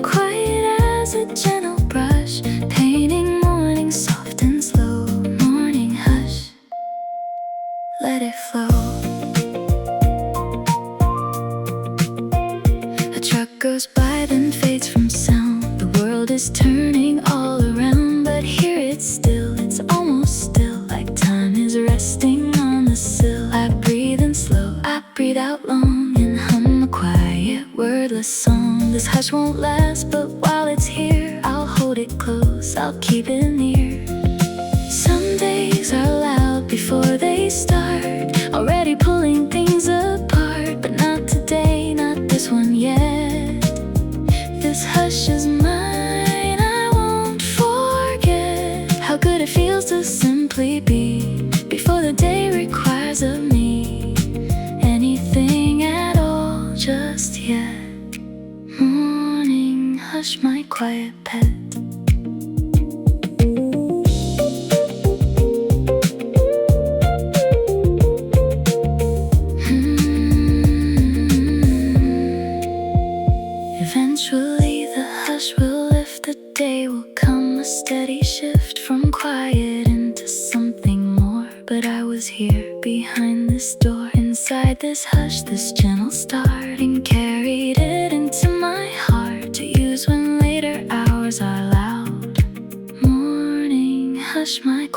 quiet as a gentle brush, painting morning soft and slow. Morning hush, let it flow. A truck goes by, then fades from sound. The world is turning all around, but here it's still, it's almost still, like time is resting on the sill. I breathe in slow, I breathe out long, and hum a quiet, wordless song. This hush won't last, but while it's here, I'll hold it close, I'll keep it near. Some days are loud before they start, already pulling things apart, but not today, not this one yet. This hush cares of me, anything at all just yet. Morning, hush my quiet pet. Eventually the hush will lift, the day will come, a steady shift from quiet into something more. But I was here behind this door, inside this hush, this gentle start, and carried it into my heart to use when later hours are loud. Morning, hush my